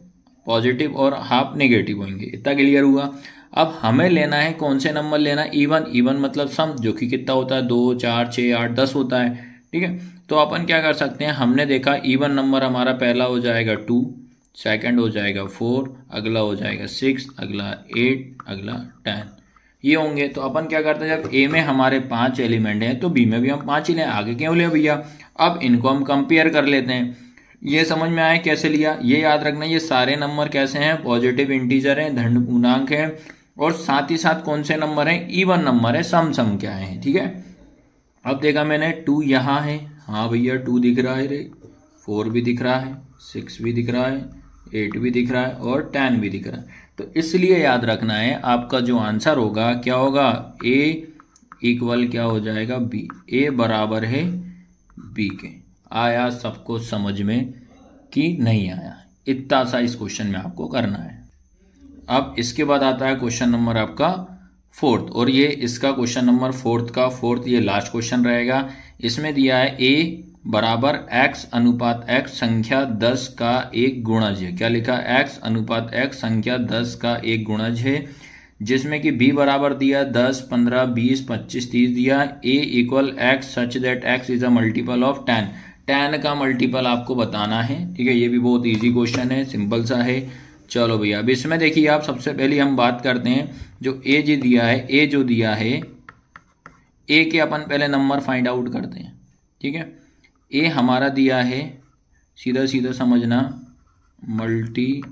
पॉजिटिव और हाफ नेगेटिव होंगे। इतना क्लियर हुआ। अब हमें लेना है कौन से नंबर लेना है, इवन मतलब सम, जो कि कितना होता है 2 4 6 8 10 होता है। ठीक है, तो अपन क्या कर सकते हैं, हमने देखा इवन नंबर हमारा पहला हो जाएगा 2, सेकंड हो जाएगा 4, अगला हो जाएगा 6, अगला 8, अगला 10, ये होंगे। तो अपन क्या करते हैं, जब ए में हमारे 5 एलिमेंट हैं तो बी में भी हम 5 ही लें, आगे क्यों ले भैया। अब इनको हम कंपेयर कर लेते हैं। ये समझ में आया कैसे लिया, ये याद रखना, ये सारे नंबर कैसे हैं, पॉजिटिव इंटीजर हैं, धन पूर्णांक है, और साथ ही साथ कौन से नंबर हैं, इवन नंबर है, सम क्या है। ठीक है, अब देखा मैंने 2 यहाँ है, हाँ भैया 2 दिख रहा है रे, 4 भी दिख रहा है, 6 भी दिख रहा है, 8 भी दिख रहा है और 10 भी दिख रहा है। तो इसलिए याद रखना है आपका जो आंसर होगा क्या होगा, ए इक्वल क्या हो जाएगा बी, ए बराबर है बी के। आया सबको समझ में कि नहीं आया, इतना सा इस क्वेश्चन में आपको करना है। अब इसके बाद आता है क्वेश्चन नंबर आपका 4th, और ये इसका क्वेश्चन नंबर 4th ये लास्ट क्वेश्चन रहेगा। इसमें दिया है ए बराबर x अनुपात x संख्या 10 का एक गुणज है। क्या लिखा, x अनुपात x संख्या 10 का एक गुणज है, जिसमें कि b बराबर दिया 10 15 20 25 30 दिया। a equal x such that x is a multiple of 10। 10 का मल्टीपल आपको बताना है। ठीक है, ये भी बहुत इजी क्वेश्चन है, सिंपल सा है। चलो भैया, अब इसमें देखिए आप, सबसे पहले हम बात करते हैं जो ए जी दिया है, ए जो दिया है, ए के अपन पहले नंबर फाइंड आउट करते हैं। ठीक है, ए हमारा दिया है, सीधा सीधा समझना, मल्टीपल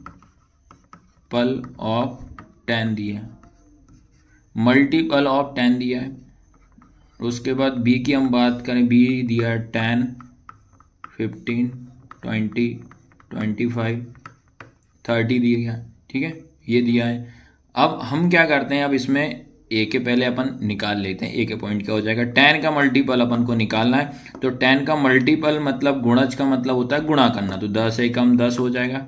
ऑफ 10 दिया, मल्टीपल ऑफ 10 दिया है। उसके बाद बी की हम बात करें, बी दिया 10 15 20 25 30 दिया। ठीक है, ये दिया है। अब हम क्या करते हैं, अब इसमें ए के पहले अपन निकाल लेते हैं, ए के पॉइंट क्या हो जाएगा, 10 का मल्टीपल अपन को निकालना है। तो 10 का मल्टीपल मतलब गुणज का मतलब होता है गुणा करना। तो 10 से कम 10 हो जाएगा,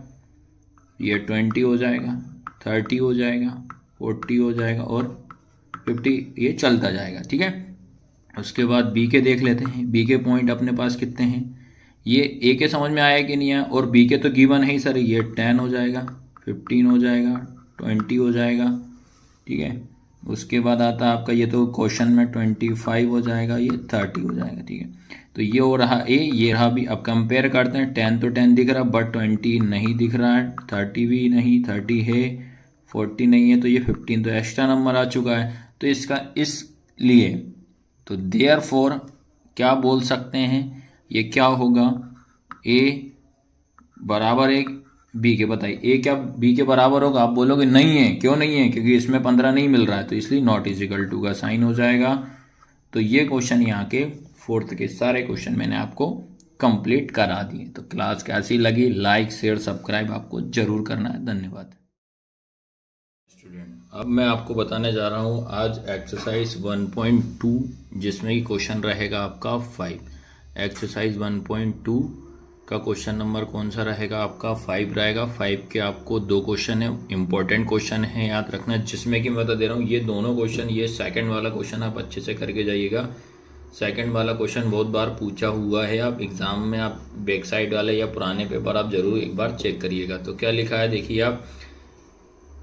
ये 20 हो जाएगा, 30 हो जाएगा, 40 हो जाएगा और 50, ये चलता जाएगा। ठीक है, उसके बाद बी के देख लेते हैं, बी के पॉइंट अपने पास कितने हैं, ये ए के समझ में आया कि नहीं आया, और बी के तो गिवन है ही सर, ये 10 हो जाएगा, 15 हो जाएगा, 20 हो जाएगा। ठीक है, उसके बाद आता है आपका, ये तो क्वेश्चन में 25 हो जाएगा, ये 30 हो जाएगा। ठीक है, तो ये हो रहा ए, ये रहा बी। अब कंपेयर करते हैं, 10 तो 10 दिख रहा, बट 20 नहीं दिख रहा है, 30 भी नहीं, 30 है, 40 नहीं है, तो ये 15 तो एक्स्ट्रा नंबर आ चुका है। तो इसका इसलिए तो देयरफॉर क्या बोल सकते हैं, ये क्या होगा, ए बराबर एक बी के। बताइए ए क्या बी के बराबर होगा, आप बोलोगे नहीं है, क्यों नहीं है, क्योंकि इसमें 15 नहीं मिल रहा है, तो इसलिए नॉट इज इक्वल टू का साइन हो जाएगा। तो ये क्वेश्चन यहाँ के 4th के सारे क्वेश्चन मैंने आपको कंप्लीट करा दिए। तो क्लास कैसी लगी, लाइक शेयर सब्सक्राइब आपको जरूर करना है। धन्यवाद स्टूडेंट। अब मैं आपको बताने जा रहा हूँ आज एक्सरसाइज 1.2, जिसमें कि क्वेश्चन रहेगा आपका 5। एक्सरसाइज 1.2 का क्वेश्चन नंबर कौन सा रहेगा आपका, 5 रहेगा। 5 के आपको 2 क्वेश्चन है, इंपॉर्टेंट क्वेश्चन है, याद रखना, जिसमें कि मैं बता दे रहा हूँ ये दोनों क्वेश्चन, ये सेकंड वाला क्वेश्चन आप अच्छे से करके जाइएगा। सेकंड वाला क्वेश्चन बहुत बार पूछा हुआ है, आप एग्जाम में आप बैक साइड वाले या पुराने पेपर आप जरूर एक बार चेक करिएगा। तो क्या लिखा है देखिए आप,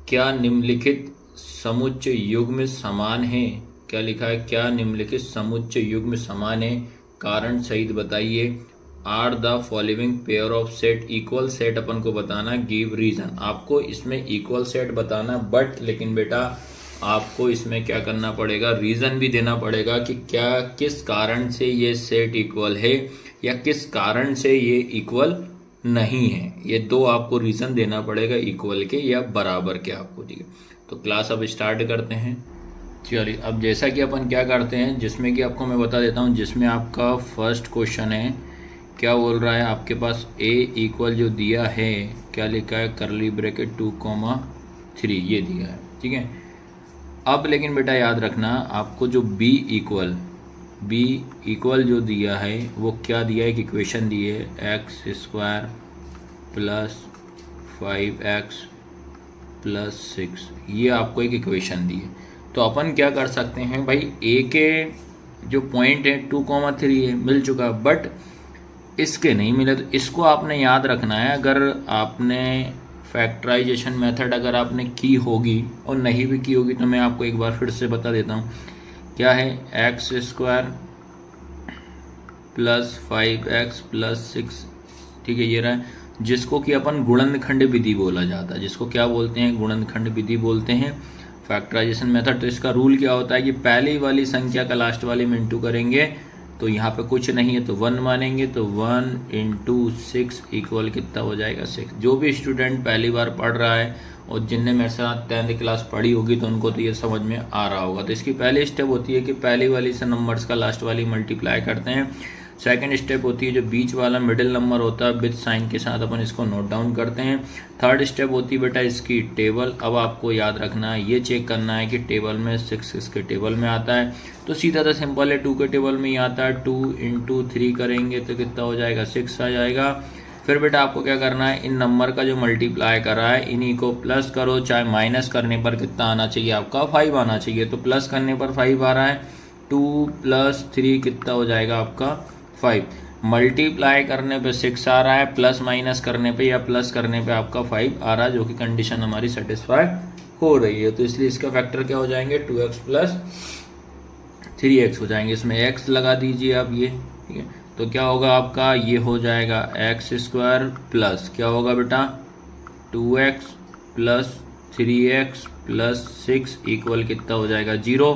क्या निम्नलिखित समुच्चय युग्म समान है। क्या लिखा है, क्या निम्नलिखित समुच्चय युग्म समान है, कारण सहित बताइए। Are the following pair of set equal set अपन को बताना, गिव रीजन। आपको इसमें इक्वल सेट बताना, बट लेकिन बेटा आपको इसमें क्या करना पड़ेगा, रीजन भी देना पड़ेगा कि क्या किस कारण से ये सेट इक्वल है या किस कारण से ये इक्वल नहीं है। ये 2 आपको रीजन देना पड़ेगा, इक्वल के या बराबर के आपको। ठीक है, तो क्लास अब स्टार्ट करते हैं। चलिए, अब जैसा कि अपन क्या करते हैं, जिसमें कि आपको मैं बता देता हूँ, जिसमें आपका फर्स्ट क्वेश्चन है, क्या बोल रहा है आपके पास, ए इक्वल जो दिया है, क्या लिखा है, करली ब्रैकेट 2,3 ये दिया है, ठीक है। अब लेकिन बेटा याद रखना आपको जो b इक्वल जो दिया है वो क्या दिया है, एक इक्वेशन दी है x² प्लस 5x प्लस 6, ये आपको एक इक्वेशन दी है। तो अपन क्या कर सकते हैं भाई, a के जो पॉइंट है 2,3 है मिल चुका, बट इसके नहीं मिले, तो इसको आपने याद रखना है। अगर आपने फैक्टराइजेशन मेथड अगर आपने की होगी और नहीं भी की होगी तो मैं आपको एक बार फिर से बता देता हूँ, क्या है x² प्लस 5x प्लस 6, ठीक है, ये रहा है, जिसको कि अपन गुणनखंड विधि बोला जाता है, जिसको क्या बोलते हैं, गुणनखंड विधि बोलते हैं, फैक्टराइजेशन मेथड। तो इसका रूल क्या होता है कि पहली वाली संख्या का लास्ट वाली में इंटू करेंगे, तो यहाँ पे कुछ नहीं है तो 1 मानेंगे, तो 1 इंटू 6 इक्वल कितना हो जाएगा 6। जो भी स्टूडेंट पहली बार पढ़ रहा है और जिनने मेरे साथ 10th क्लास पढ़ी होगी तो उनको तो ये समझ में आ रहा होगा। तो इसकी पहली स्टेप होती है कि पहली वाली से नंबर्स का लास्ट वाली मल्टीप्लाई करते हैं। सेकंड स्टेप होती है जो बीच वाला मिडिल नंबर होता है विद साइन के साथ अपन इसको नोट डाउन करते हैं। थर्ड स्टेप होती है बेटा इसकी टेबल। अब आपको याद रखना है, ये चेक करना है कि टेबल में 6 किसके टेबल में आता है, तो सीधा सा सिंपल है 2 के टेबल में ही आता है। 2 इंटू 3 करेंगे तो कितना हो जाएगा 6 आ जाएगा। फिर बेटा आपको क्या करना है, इन नंबर का जो मल्टीप्लाई करा है इन्हीं को प्लस करो, चाहे माइनस करने पर कितना आना चाहिए आपका 5 आना चाहिए, तो प्लस करने पर 5 आ रहा है। 2 प्लस 3 कितना हो जाएगा आपका 5, मल्टीप्लाई करने पे 6 आ रहा है, प्लस माइनस करने पे या प्लस करने पे आपका 5 आ रहा है, जो कि कंडीशन हमारी सेटिस्फाई हो रही है। तो इसलिए इसका फैक्टर क्या हो जाएंगे 2x प्लस 3x हो जाएंगे। इसमें x लगा दीजिए आप ये, ठीक है, तो क्या होगा आपका, ये हो जाएगा x² प्लस क्या होगा बेटा 2x plus 3x plus 6 equal कितना हो जाएगा 0।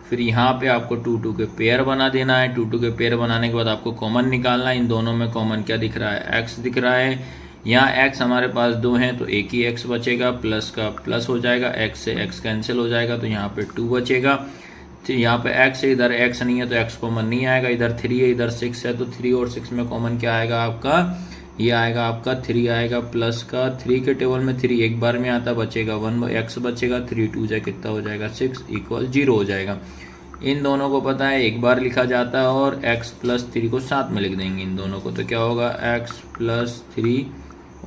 फिर यहाँ पे आपको 2 के पेयर बना देना है। 2 के पेयर बनाने के बाद आपको कॉमन निकालना है। इन दोनों में कॉमन क्या दिख रहा है, x दिख रहा है। यहाँ x हमारे पास 2 हैं तो एक ही x बचेगा, प्लस का प्लस हो जाएगा, x से x कैंसिल हो जाएगा तो यहाँ पे 2 बचेगा। तो यहाँ पे x है, इधर x नहीं है तो x कॉमन नहीं आएगा, इधर 3 है इधर 6 है तो 3 और 6 में कॉमन क्या आएगा आपका, ये आएगा आपका 3 आएगा, प्लस का 3 के टेबल में 3 एक बार में आता, बचेगा 1 x बचेगा, 3 2 जा कितना हो जाएगा 6 इक्वल 0 हो जाएगा। इन दोनों को पता है एक बार लिखा जाता है और x प्लस 3 को साथ में लिख देंगे इन दोनों को, तो क्या होगा x प्लस 3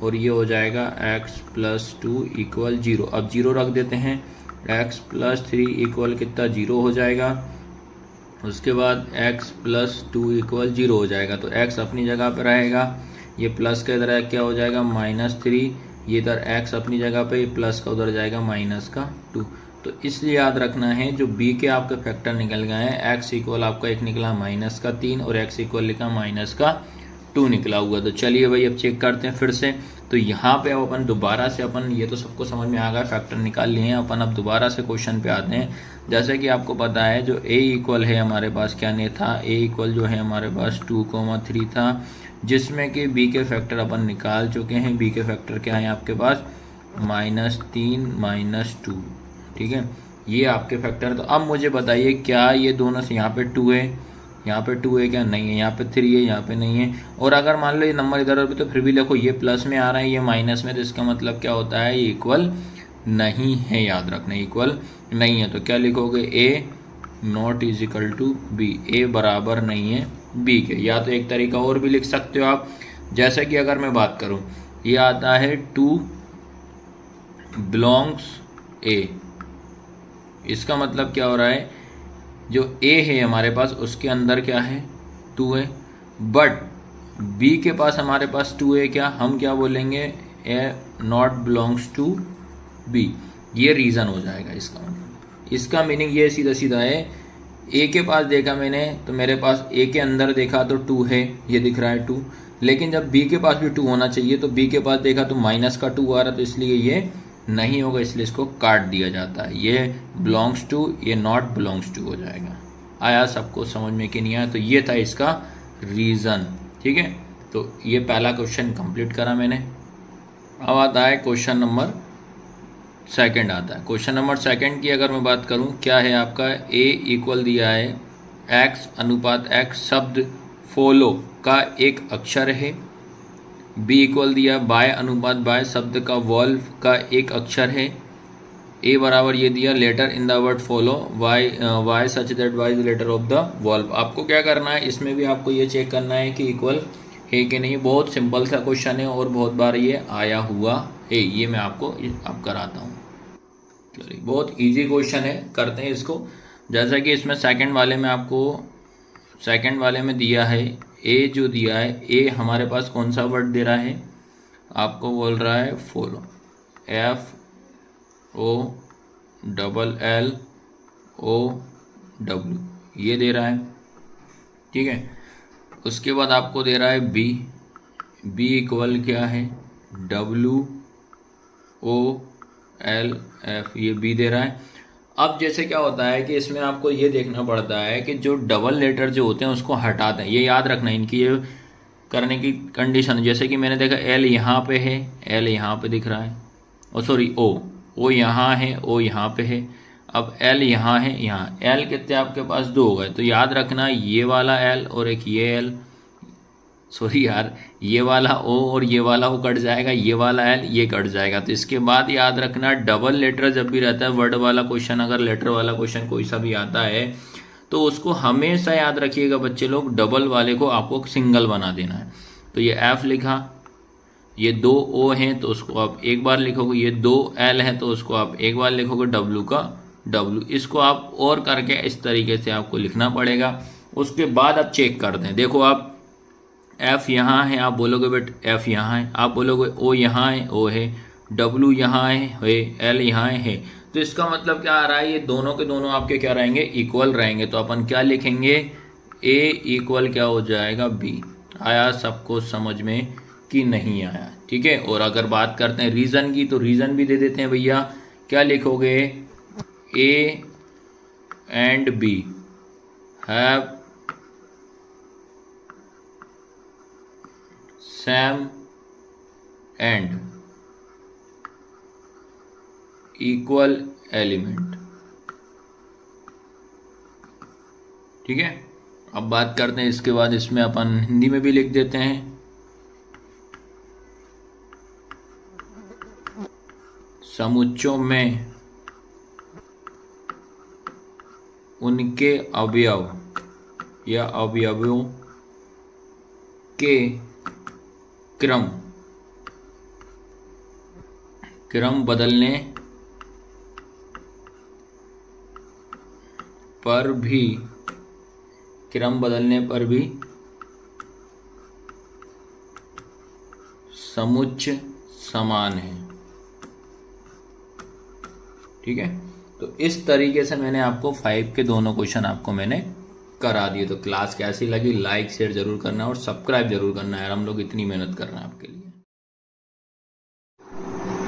और ये हो जाएगा x प्लस 2 इक्वल 0। अब 0 रख देते हैं, x प्लस 3 इक्वल कितना 0 हो जाएगा। उसके बाद x प्लस 2 इक्वल 0 हो जाएगा, तो x अपनी जगह पर रहेगा, ये प्लस का इधर क्या हो जाएगा -3, ये इधर x अपनी जगह पे, प्लस का उधर जाएगा -2। तो इसलिए याद रखना है जो b के आपके फैक्टर निकल गए हैं, x इक्वल आपका एक निकला -3 और x इक्वल लिखा -2 निकला हुआ। तो चलिए भाई अब चेक करते हैं फिर से। तो यहाँ पे अब अपन दोबारा से अपन, ये तो सबको समझ में आ गया, फैक्टर निकाल लिए हैं अपन। अब दोबारा से क्वेश्चन पे आते हैं। जैसे कि आपको पता है जो a इक्वल है हमारे पास क्या नहीं था, a इक्वल जो है हमारे पास 2,3 था, जिसमें कि b के फैक्टर अपन निकाल चुके हैं। b के फैक्टर क्या है आपके पास -3 -2, ठीक है, ये आपके फैक्टर। तो अब मुझे बताइए क्या ये दोनों से, यहाँ पे 2 है, यहाँ पे 2 है क्या, नहीं है, यहाँ पे 3 है, यहाँ पे नहीं है। और अगर मान लो ये नंबर इधर उधर, तो फिर भी देखो ये प्लस में आ रहा है ये माइनस में, तो इसका मतलब क्या होता है ये इक्वल नहीं है, याद रखना इक्वल नहीं है। तो क्या लिखोगे, a not is equal to b, a बराबर नहीं है b के। या तो एक तरीका और भी लिख सकते हो आप, जैसे कि अगर मैं बात करूँ, ये आता है 2 बिलोंग्स a, इसका मतलब क्या हो रहा है, जो a है हमारे पास उसके अंदर क्या है 2 है, बट b के पास हमारे पास 2 है, क्या हम क्या बोलेंगे, a not belongs to b। ये रीज़न हो जाएगा इसका मतलब। इसका मीनिंग ये सीधा सीधा है, a के पास देखा मैंने तो मेरे पास a के अंदर देखा तो 2 है, ये दिख रहा है 2, लेकिन जब b के पास भी 2 होना चाहिए तो b के पास देखा तो माइनस का 2 आ रहा, तो इसलिए ये नहीं होगा, इसलिए इसको काट दिया जाता है। ये बिलोंग्स टू, ये नॉट बिलोंग्स टू हो जाएगा। आया सबको समझ में कि नहीं आया? तो ये था इसका रीज़न, ठीक है। तो ये पहला क्वेश्चन कंप्लीट करा मैंने। अब आता है क्वेश्चन नंबर सेकंड आता है। क्वेश्चन नंबर सेकंड की अगर मैं बात करूं, क्या है आपका, a इक्वल दिया है x अनुपात x शब्द फॉलो का एक अक्षर है, बी इक्वल दिया बाय अनुपात बाय शब्द का वॉल्व का एक अक्षर है, ए बराबर ये दिया letter in the word follow y such that y is letter of the vowel. आपको क्या करना है, इसमें भी आपको ये चेक करना है कि इक्वल है कि नहीं। बहुत सिंपल सा क्वेश्चन है और बहुत बार ये आया हुआ है, ये मैं आपको अब कराता हूँ। चलिए बहुत इजी क्वेश्चन है, करते हैं इसको। जैसा कि इसमें सेकंड वाले में आपको सेकंड वाले में दिया है ए, जो दिया है ए हमारे पास कौन सा वर्ड दे रहा है, आपको बोल रहा है follow, F O double L O W, ये दे रहा है, ठीक है। उसके बाद आपको दे रहा है बी, बी इक्वल क्या है, डब्ल्यू ओ एल एफ, ये बी दे रहा है। अब जैसे क्या होता है कि इसमें आपको ये देखना पड़ता है कि जो डबल लेटर जो होते हैं उसको हटाते हैं, ये याद रखना है, इनकी ये करने की कंडीशन। जैसे कि मैंने देखा एल यहाँ पे है, एल यहाँ पे दिख रहा है, ओ सॉरी ओ यहाँ है, ओ यहाँ पे है। अब एल यहाँ है, यहाँ एल कितने आपके पास दो हो गए, तो याद रखना ये वाला एल और एक ये एल, सॉरी यार ये वाला ओ और ये वाला ओ कट जाएगा, ये वाला एल ये कट जाएगा। तो इसके बाद याद रखना डबल लेटर जब भी रहता है, वर्ड वाला क्वेश्चन अगर लेटर वाला क्वेश्चन कोई सा भी आता है तो उसको हमेशा याद रखिएगा बच्चे लोग, डबल वाले को आपको सिंगल बना देना है। तो ये एफ लिखा, ये दो ओ हैं तो उसको आप एक बार लिखोगे, ये दो एल है तो उसको आप एक बार लिखोगे, डब्ल्यू का डब्ल्यू, इसको आप और करके इस तरीके से आपको लिखना पड़ेगा। उसके बाद आप चेक करते हैं, देखो आप एफ यहाँ है, आप बोलोगे बेट एफ यहाँ है, आप बोलोगे ओ यहाँ है, ओ है, डब्ल्यू यहाँ है, एल यहाँ है, तो इसका मतलब क्या आ रहा है, ये दोनों के दोनों आपके क्या रहेंगे, इक्वल रहेंगे। तो अपन क्या लिखेंगे, ए इक्वल क्या हो जाएगा बी। आया सबको समझ में कि नहीं आया, ठीक है। और अगर बात करते हैं रीज़न की, तो रीज़न भी दे देते हैं भैया, क्या लिखोगे, A and B have same and equal element, ठीक है। अब बात करते हैं इसके बाद, इसमें अपन हिंदी में भी लिख देते हैं, समुच्चयों में उनके अवयव या अवयवों के क्रम बदलने पर भी समुच्चय समान है, ठीक है। तो इस तरीके से मैंने आपको 5 के दोनों क्वेश्चन आपको मैंने करा दिए। तो क्लास कैसी लगी, लाइक शेयर जरूर करना और सब्सक्राइब जरूर करना है, हम लोग इतनी मेहनत कर रहे हैं आपके लिए।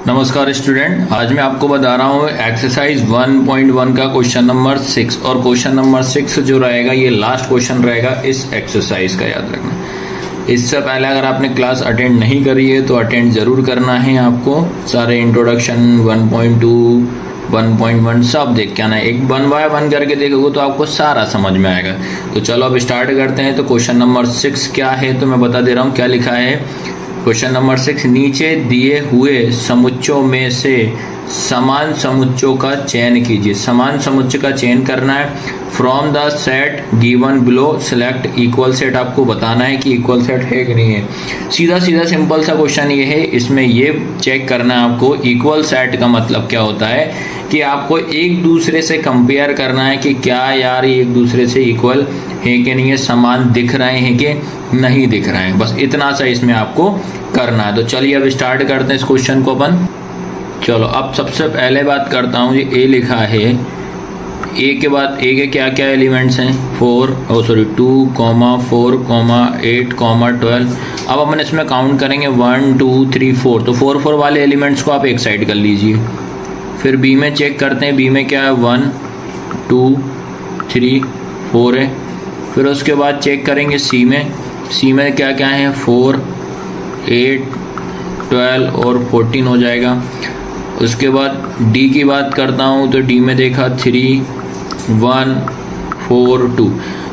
नमस्कार स्टूडेंट, आज मैं आपको बता रहा हूँ एक्सरसाइज 1.1 का क्वेश्चन नंबर 6, और क्वेश्चन नंबर 6 जो रहेगा ये लास्ट क्वेश्चन रहेगा इस एक्सरसाइज का, याद रखना। इससे पहले अगर आपने क्लास अटेंड नहीं करी है तो अटेंड जरूर करना है आपको, सारे इंट्रोडक्शन 1.2 1.1 सब देख के आना है, एक 1 बाय 1 करके देखोगे तो आपको सारा समझ में आएगा। तो चलो अब स्टार्ट करते हैं। तो क्वेश्चन नंबर 6 क्या है, तो मैं बता दे रहा हूँ क्या लिखा है। क्वेश्चन नंबर 6, नीचे दिए हुए समुच्चयों में से समान समुच्चयों का चयन कीजिए। समान समुच्चय का चयन करना है। From the set given below select equal set, आपको बताना है कि इक्वल सेट है कि नहीं है। सीधा सीधा सिंपल सा क्वेश्चन ये है, इसमें ये चेक करना है आपको इक्वल सेट का मतलब क्या होता है, कि आपको एक दूसरे से कंपेयर करना है कि क्या यार ये एक दूसरे से इक्वल है कि नहीं है, समान दिख रहे हैं कि नहीं दिख रहे हैं, बस इतना सा इसमें आपको करना है। तो चलिए अब स्टार्ट करते हैं इस क्वेश्चन को अपन। चलो अब सबसे पहले बात करता हूँ, ये ए लिखा है, ए के बाद ए के क्या क्या एलिमेंट्स हैं, 2, 4, 8, 12। अब अपन इसमें काउंट करेंगे 1 2 3 4, तो 4 वाले एलिमेंट्स को आप एक साइड कर लीजिए। फिर बी में चेक करते हैं, बी में क्या है, 1 2 3 4 है। फिर उसके बाद चेक करेंगे सी में क्या क्या है, 4 8 12 और 14 हो जाएगा। उसके बाद डी की बात करता हूँ, तो डी में देखा 3 1 4 2।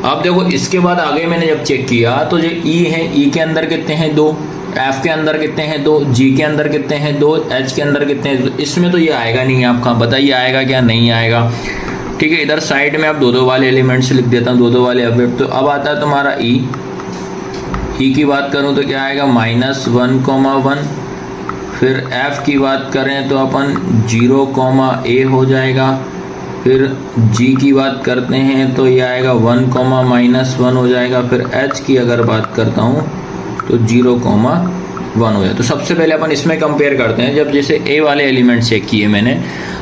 अब देखो इसके बाद आगे मैंने जब चेक किया तो जो ई है, ई के अंदर कितने हैं, 2, एफ के अंदर कितने हैं 2, जी के अंदर कितने हैं 2, एच के अंदर कितने हैं 2। इसमें तो ये आएगा नहीं आपका, बताइए आएगा क्या, नहीं आएगा। ठीक है, इधर साइड में आप 2 वाले एलिमेंट्स लिख देता हूँ, 2 वाले अवयव। तो अब आता है तुम्हारा ई की बात करूँ तो क्या आएगा -1,1। फिर एफ की बात करें तो अपन 0, a हो जाएगा। फिर जी की बात करते हैं तो ये आएगा 1, हो जाएगा। फिर एच की अगर बात करता हूँ तो 0, 1 हो जाए। तो सबसे पहले अपन इसमें कंपेयर करते हैं। जब जैसे ए वाले एलिमेंट चेक किए मैंने,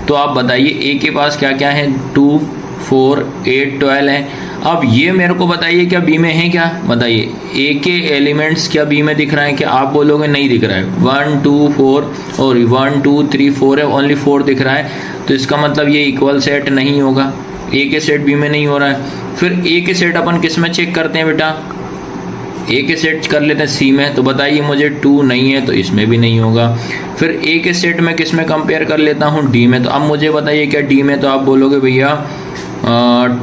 तो आप बताइए ए के पास क्या क्या है 2, 4, 8, 12 है। अब ये मेरे को बताइए क्या बी में है क्या, बताइए ए के एलिमेंट्स क्या बी में दिख रहा है क्या, आप बोलोगे नहीं दिख रहा है। 1, 2, 4 और 1, 2, 3, 4 है, ओनली 4 दिख रहा है। तो इसका मतलब ये इक्वल सेट नहीं होगा, ए के सेट बी में नहीं हो रहा है। फिर ए के सेट अपन किस में चेक करते हैं बेटा, ए के सेट कर लेते हैं सी में। तो बताइए मुझे 2 नहीं है तो इसमें भी नहीं होगा। फिर ए के सेट में किस में कंपेयर कर लेता हूँ, डी में। तो अब मुझे बताइए क्या डी में, तो आप बोलोगे भैया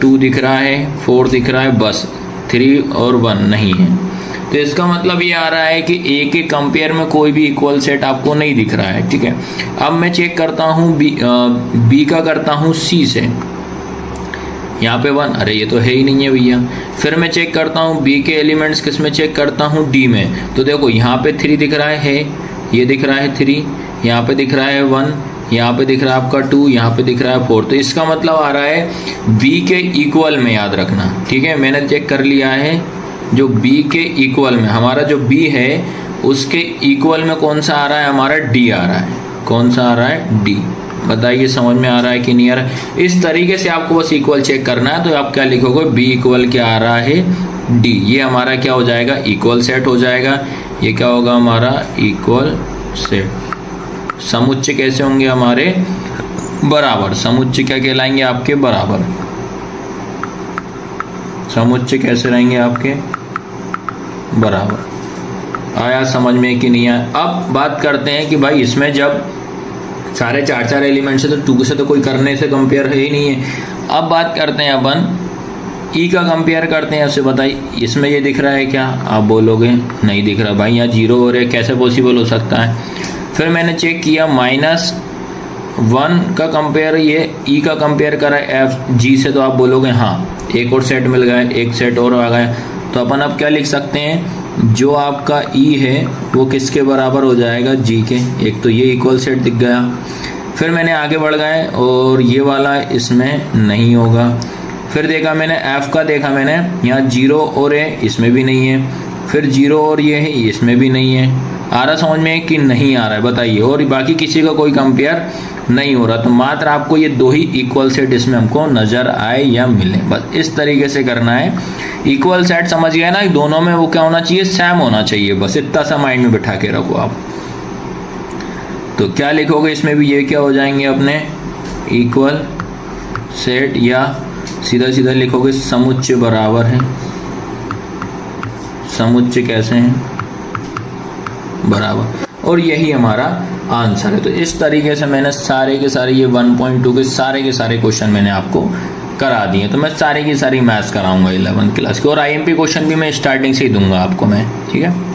2 दिख रहा है, 4 दिख रहा है, बस 3 और 1 नहीं है। तो इसका मतलब ये आ रहा है कि ए के कंपेयर में कोई भी इक्वल सेट आपको नहीं दिख रहा है। ठीक है, अब मैं चेक करता हूँ बी का करता हूँ सी से। यहाँ पे 1, अरे ये तो है ही नहीं है भैया। फिर मैं चेक करता हूँ बी के एलिमेंट्स किस में चेक करता हूँ, डी में। तो देखो यहाँ पे 3 दिख रहा है, ये दिख रहा है 3, यहाँ पे दिख रहा है 1, यहाँ पे दिख रहा है आपका 2, यहाँ पे दिख रहा है 4। तो इसका मतलब आ रहा है बी के इक्वल में, याद रखना। ठीक है, मैंने चेक कर लिया है जो बी के इक्वल में, हमारा जो बी है उसके इक्वल में कौन सा आ रहा है, हमारा डी आ रहा है। कौन सा आ रहा है, डी। बताइए समझ में आ रहा है कि नहीं आ रहा है। इस तरीके से आपको बस इक्वल चेक करना है। तो आप क्या लिखोगे, बी इक्वल क्या आ रहा है, डी। ये हमारा क्या हो जाएगा, इक्वल सेट हो जाएगा। ये क्या होगा हमारा इक्वल सेट। समुच्चय कैसे होंगे हमारे, बराबर। समुच्चय क्या कहलाएंगे आपके, बराबर। समुच्चय कैसे रहेंगे आपके, बराबर। आया समझ में कि नहीं आया। अब बात करते हैं कि भाई इसमें जब सारे 4 एलिमेंट्स है तो 2 से तो कोई करने से कंपेयर है ही नहीं है। अब बात करते हैं अपन ई का कंपेयर करते हैं। आपसे बताइए इसमें ये दिख रहा है क्या, आप बोलोगे नहीं दिख रहा। भाई यहाँ 0 हो रहा है, कैसे पॉसिबल हो सकता है। फिर मैंने चेक किया -1 का कंपेयर, ये ई का कंपेयर करा एफ जी से। तो आप बोलोगे हाँ एक और सेट मिल गया, एक सेट और आ गया। तो अपन अब क्या लिख सकते हैं, जो आपका ई है वो किसके बराबर हो जाएगा, जी के। एक तो ये इक्वल सेट दिख गया। फिर मैंने आगे बढ़ गए और ये वाला इसमें नहीं होगा। फिर देखा मैंने एफ का, देखा मैंने यहाँ 0 और है, इसमें भी नहीं है। फिर 0 और ये है, इसमें भी नहीं है। आ रहा समझ में कि नहीं आ रहा है, बताइए। और बाकी किसी का कोई कंपेयर नहीं हो रहा। तो मात्र आपको ये 2 ही इक्वल सेट इसमें हमको नजर आए या मिले, बस इस तरीके से करना है। इक्वल सेट समझ गए ना, दोनों में वो क्या होना चाहिए, सेम होना चाहिए। बस इतना सा माइंड में बिठा के रखो आप। तो क्या लिखोगे इसमें भी, ये क्या हो जाएंगे अपने इक्वल सेट, या सीधा सीधा लिखोगे समुच्चय बराबर है। समुच्चय कैसे हैं, बराबर। और यही हमारा आंसर है। तो इस तरीके से मैंने सारे के सारे ये 1.2 के सारे क्वेश्चन मैंने आपको करा दिए। तो मैं सारी की सारी मैथ्स कराऊंगा 11th क्लास के, और IMP क्वेश्चन भी मैं स्टार्टिंग से ही दूंगा आपको मैं, ठीक है।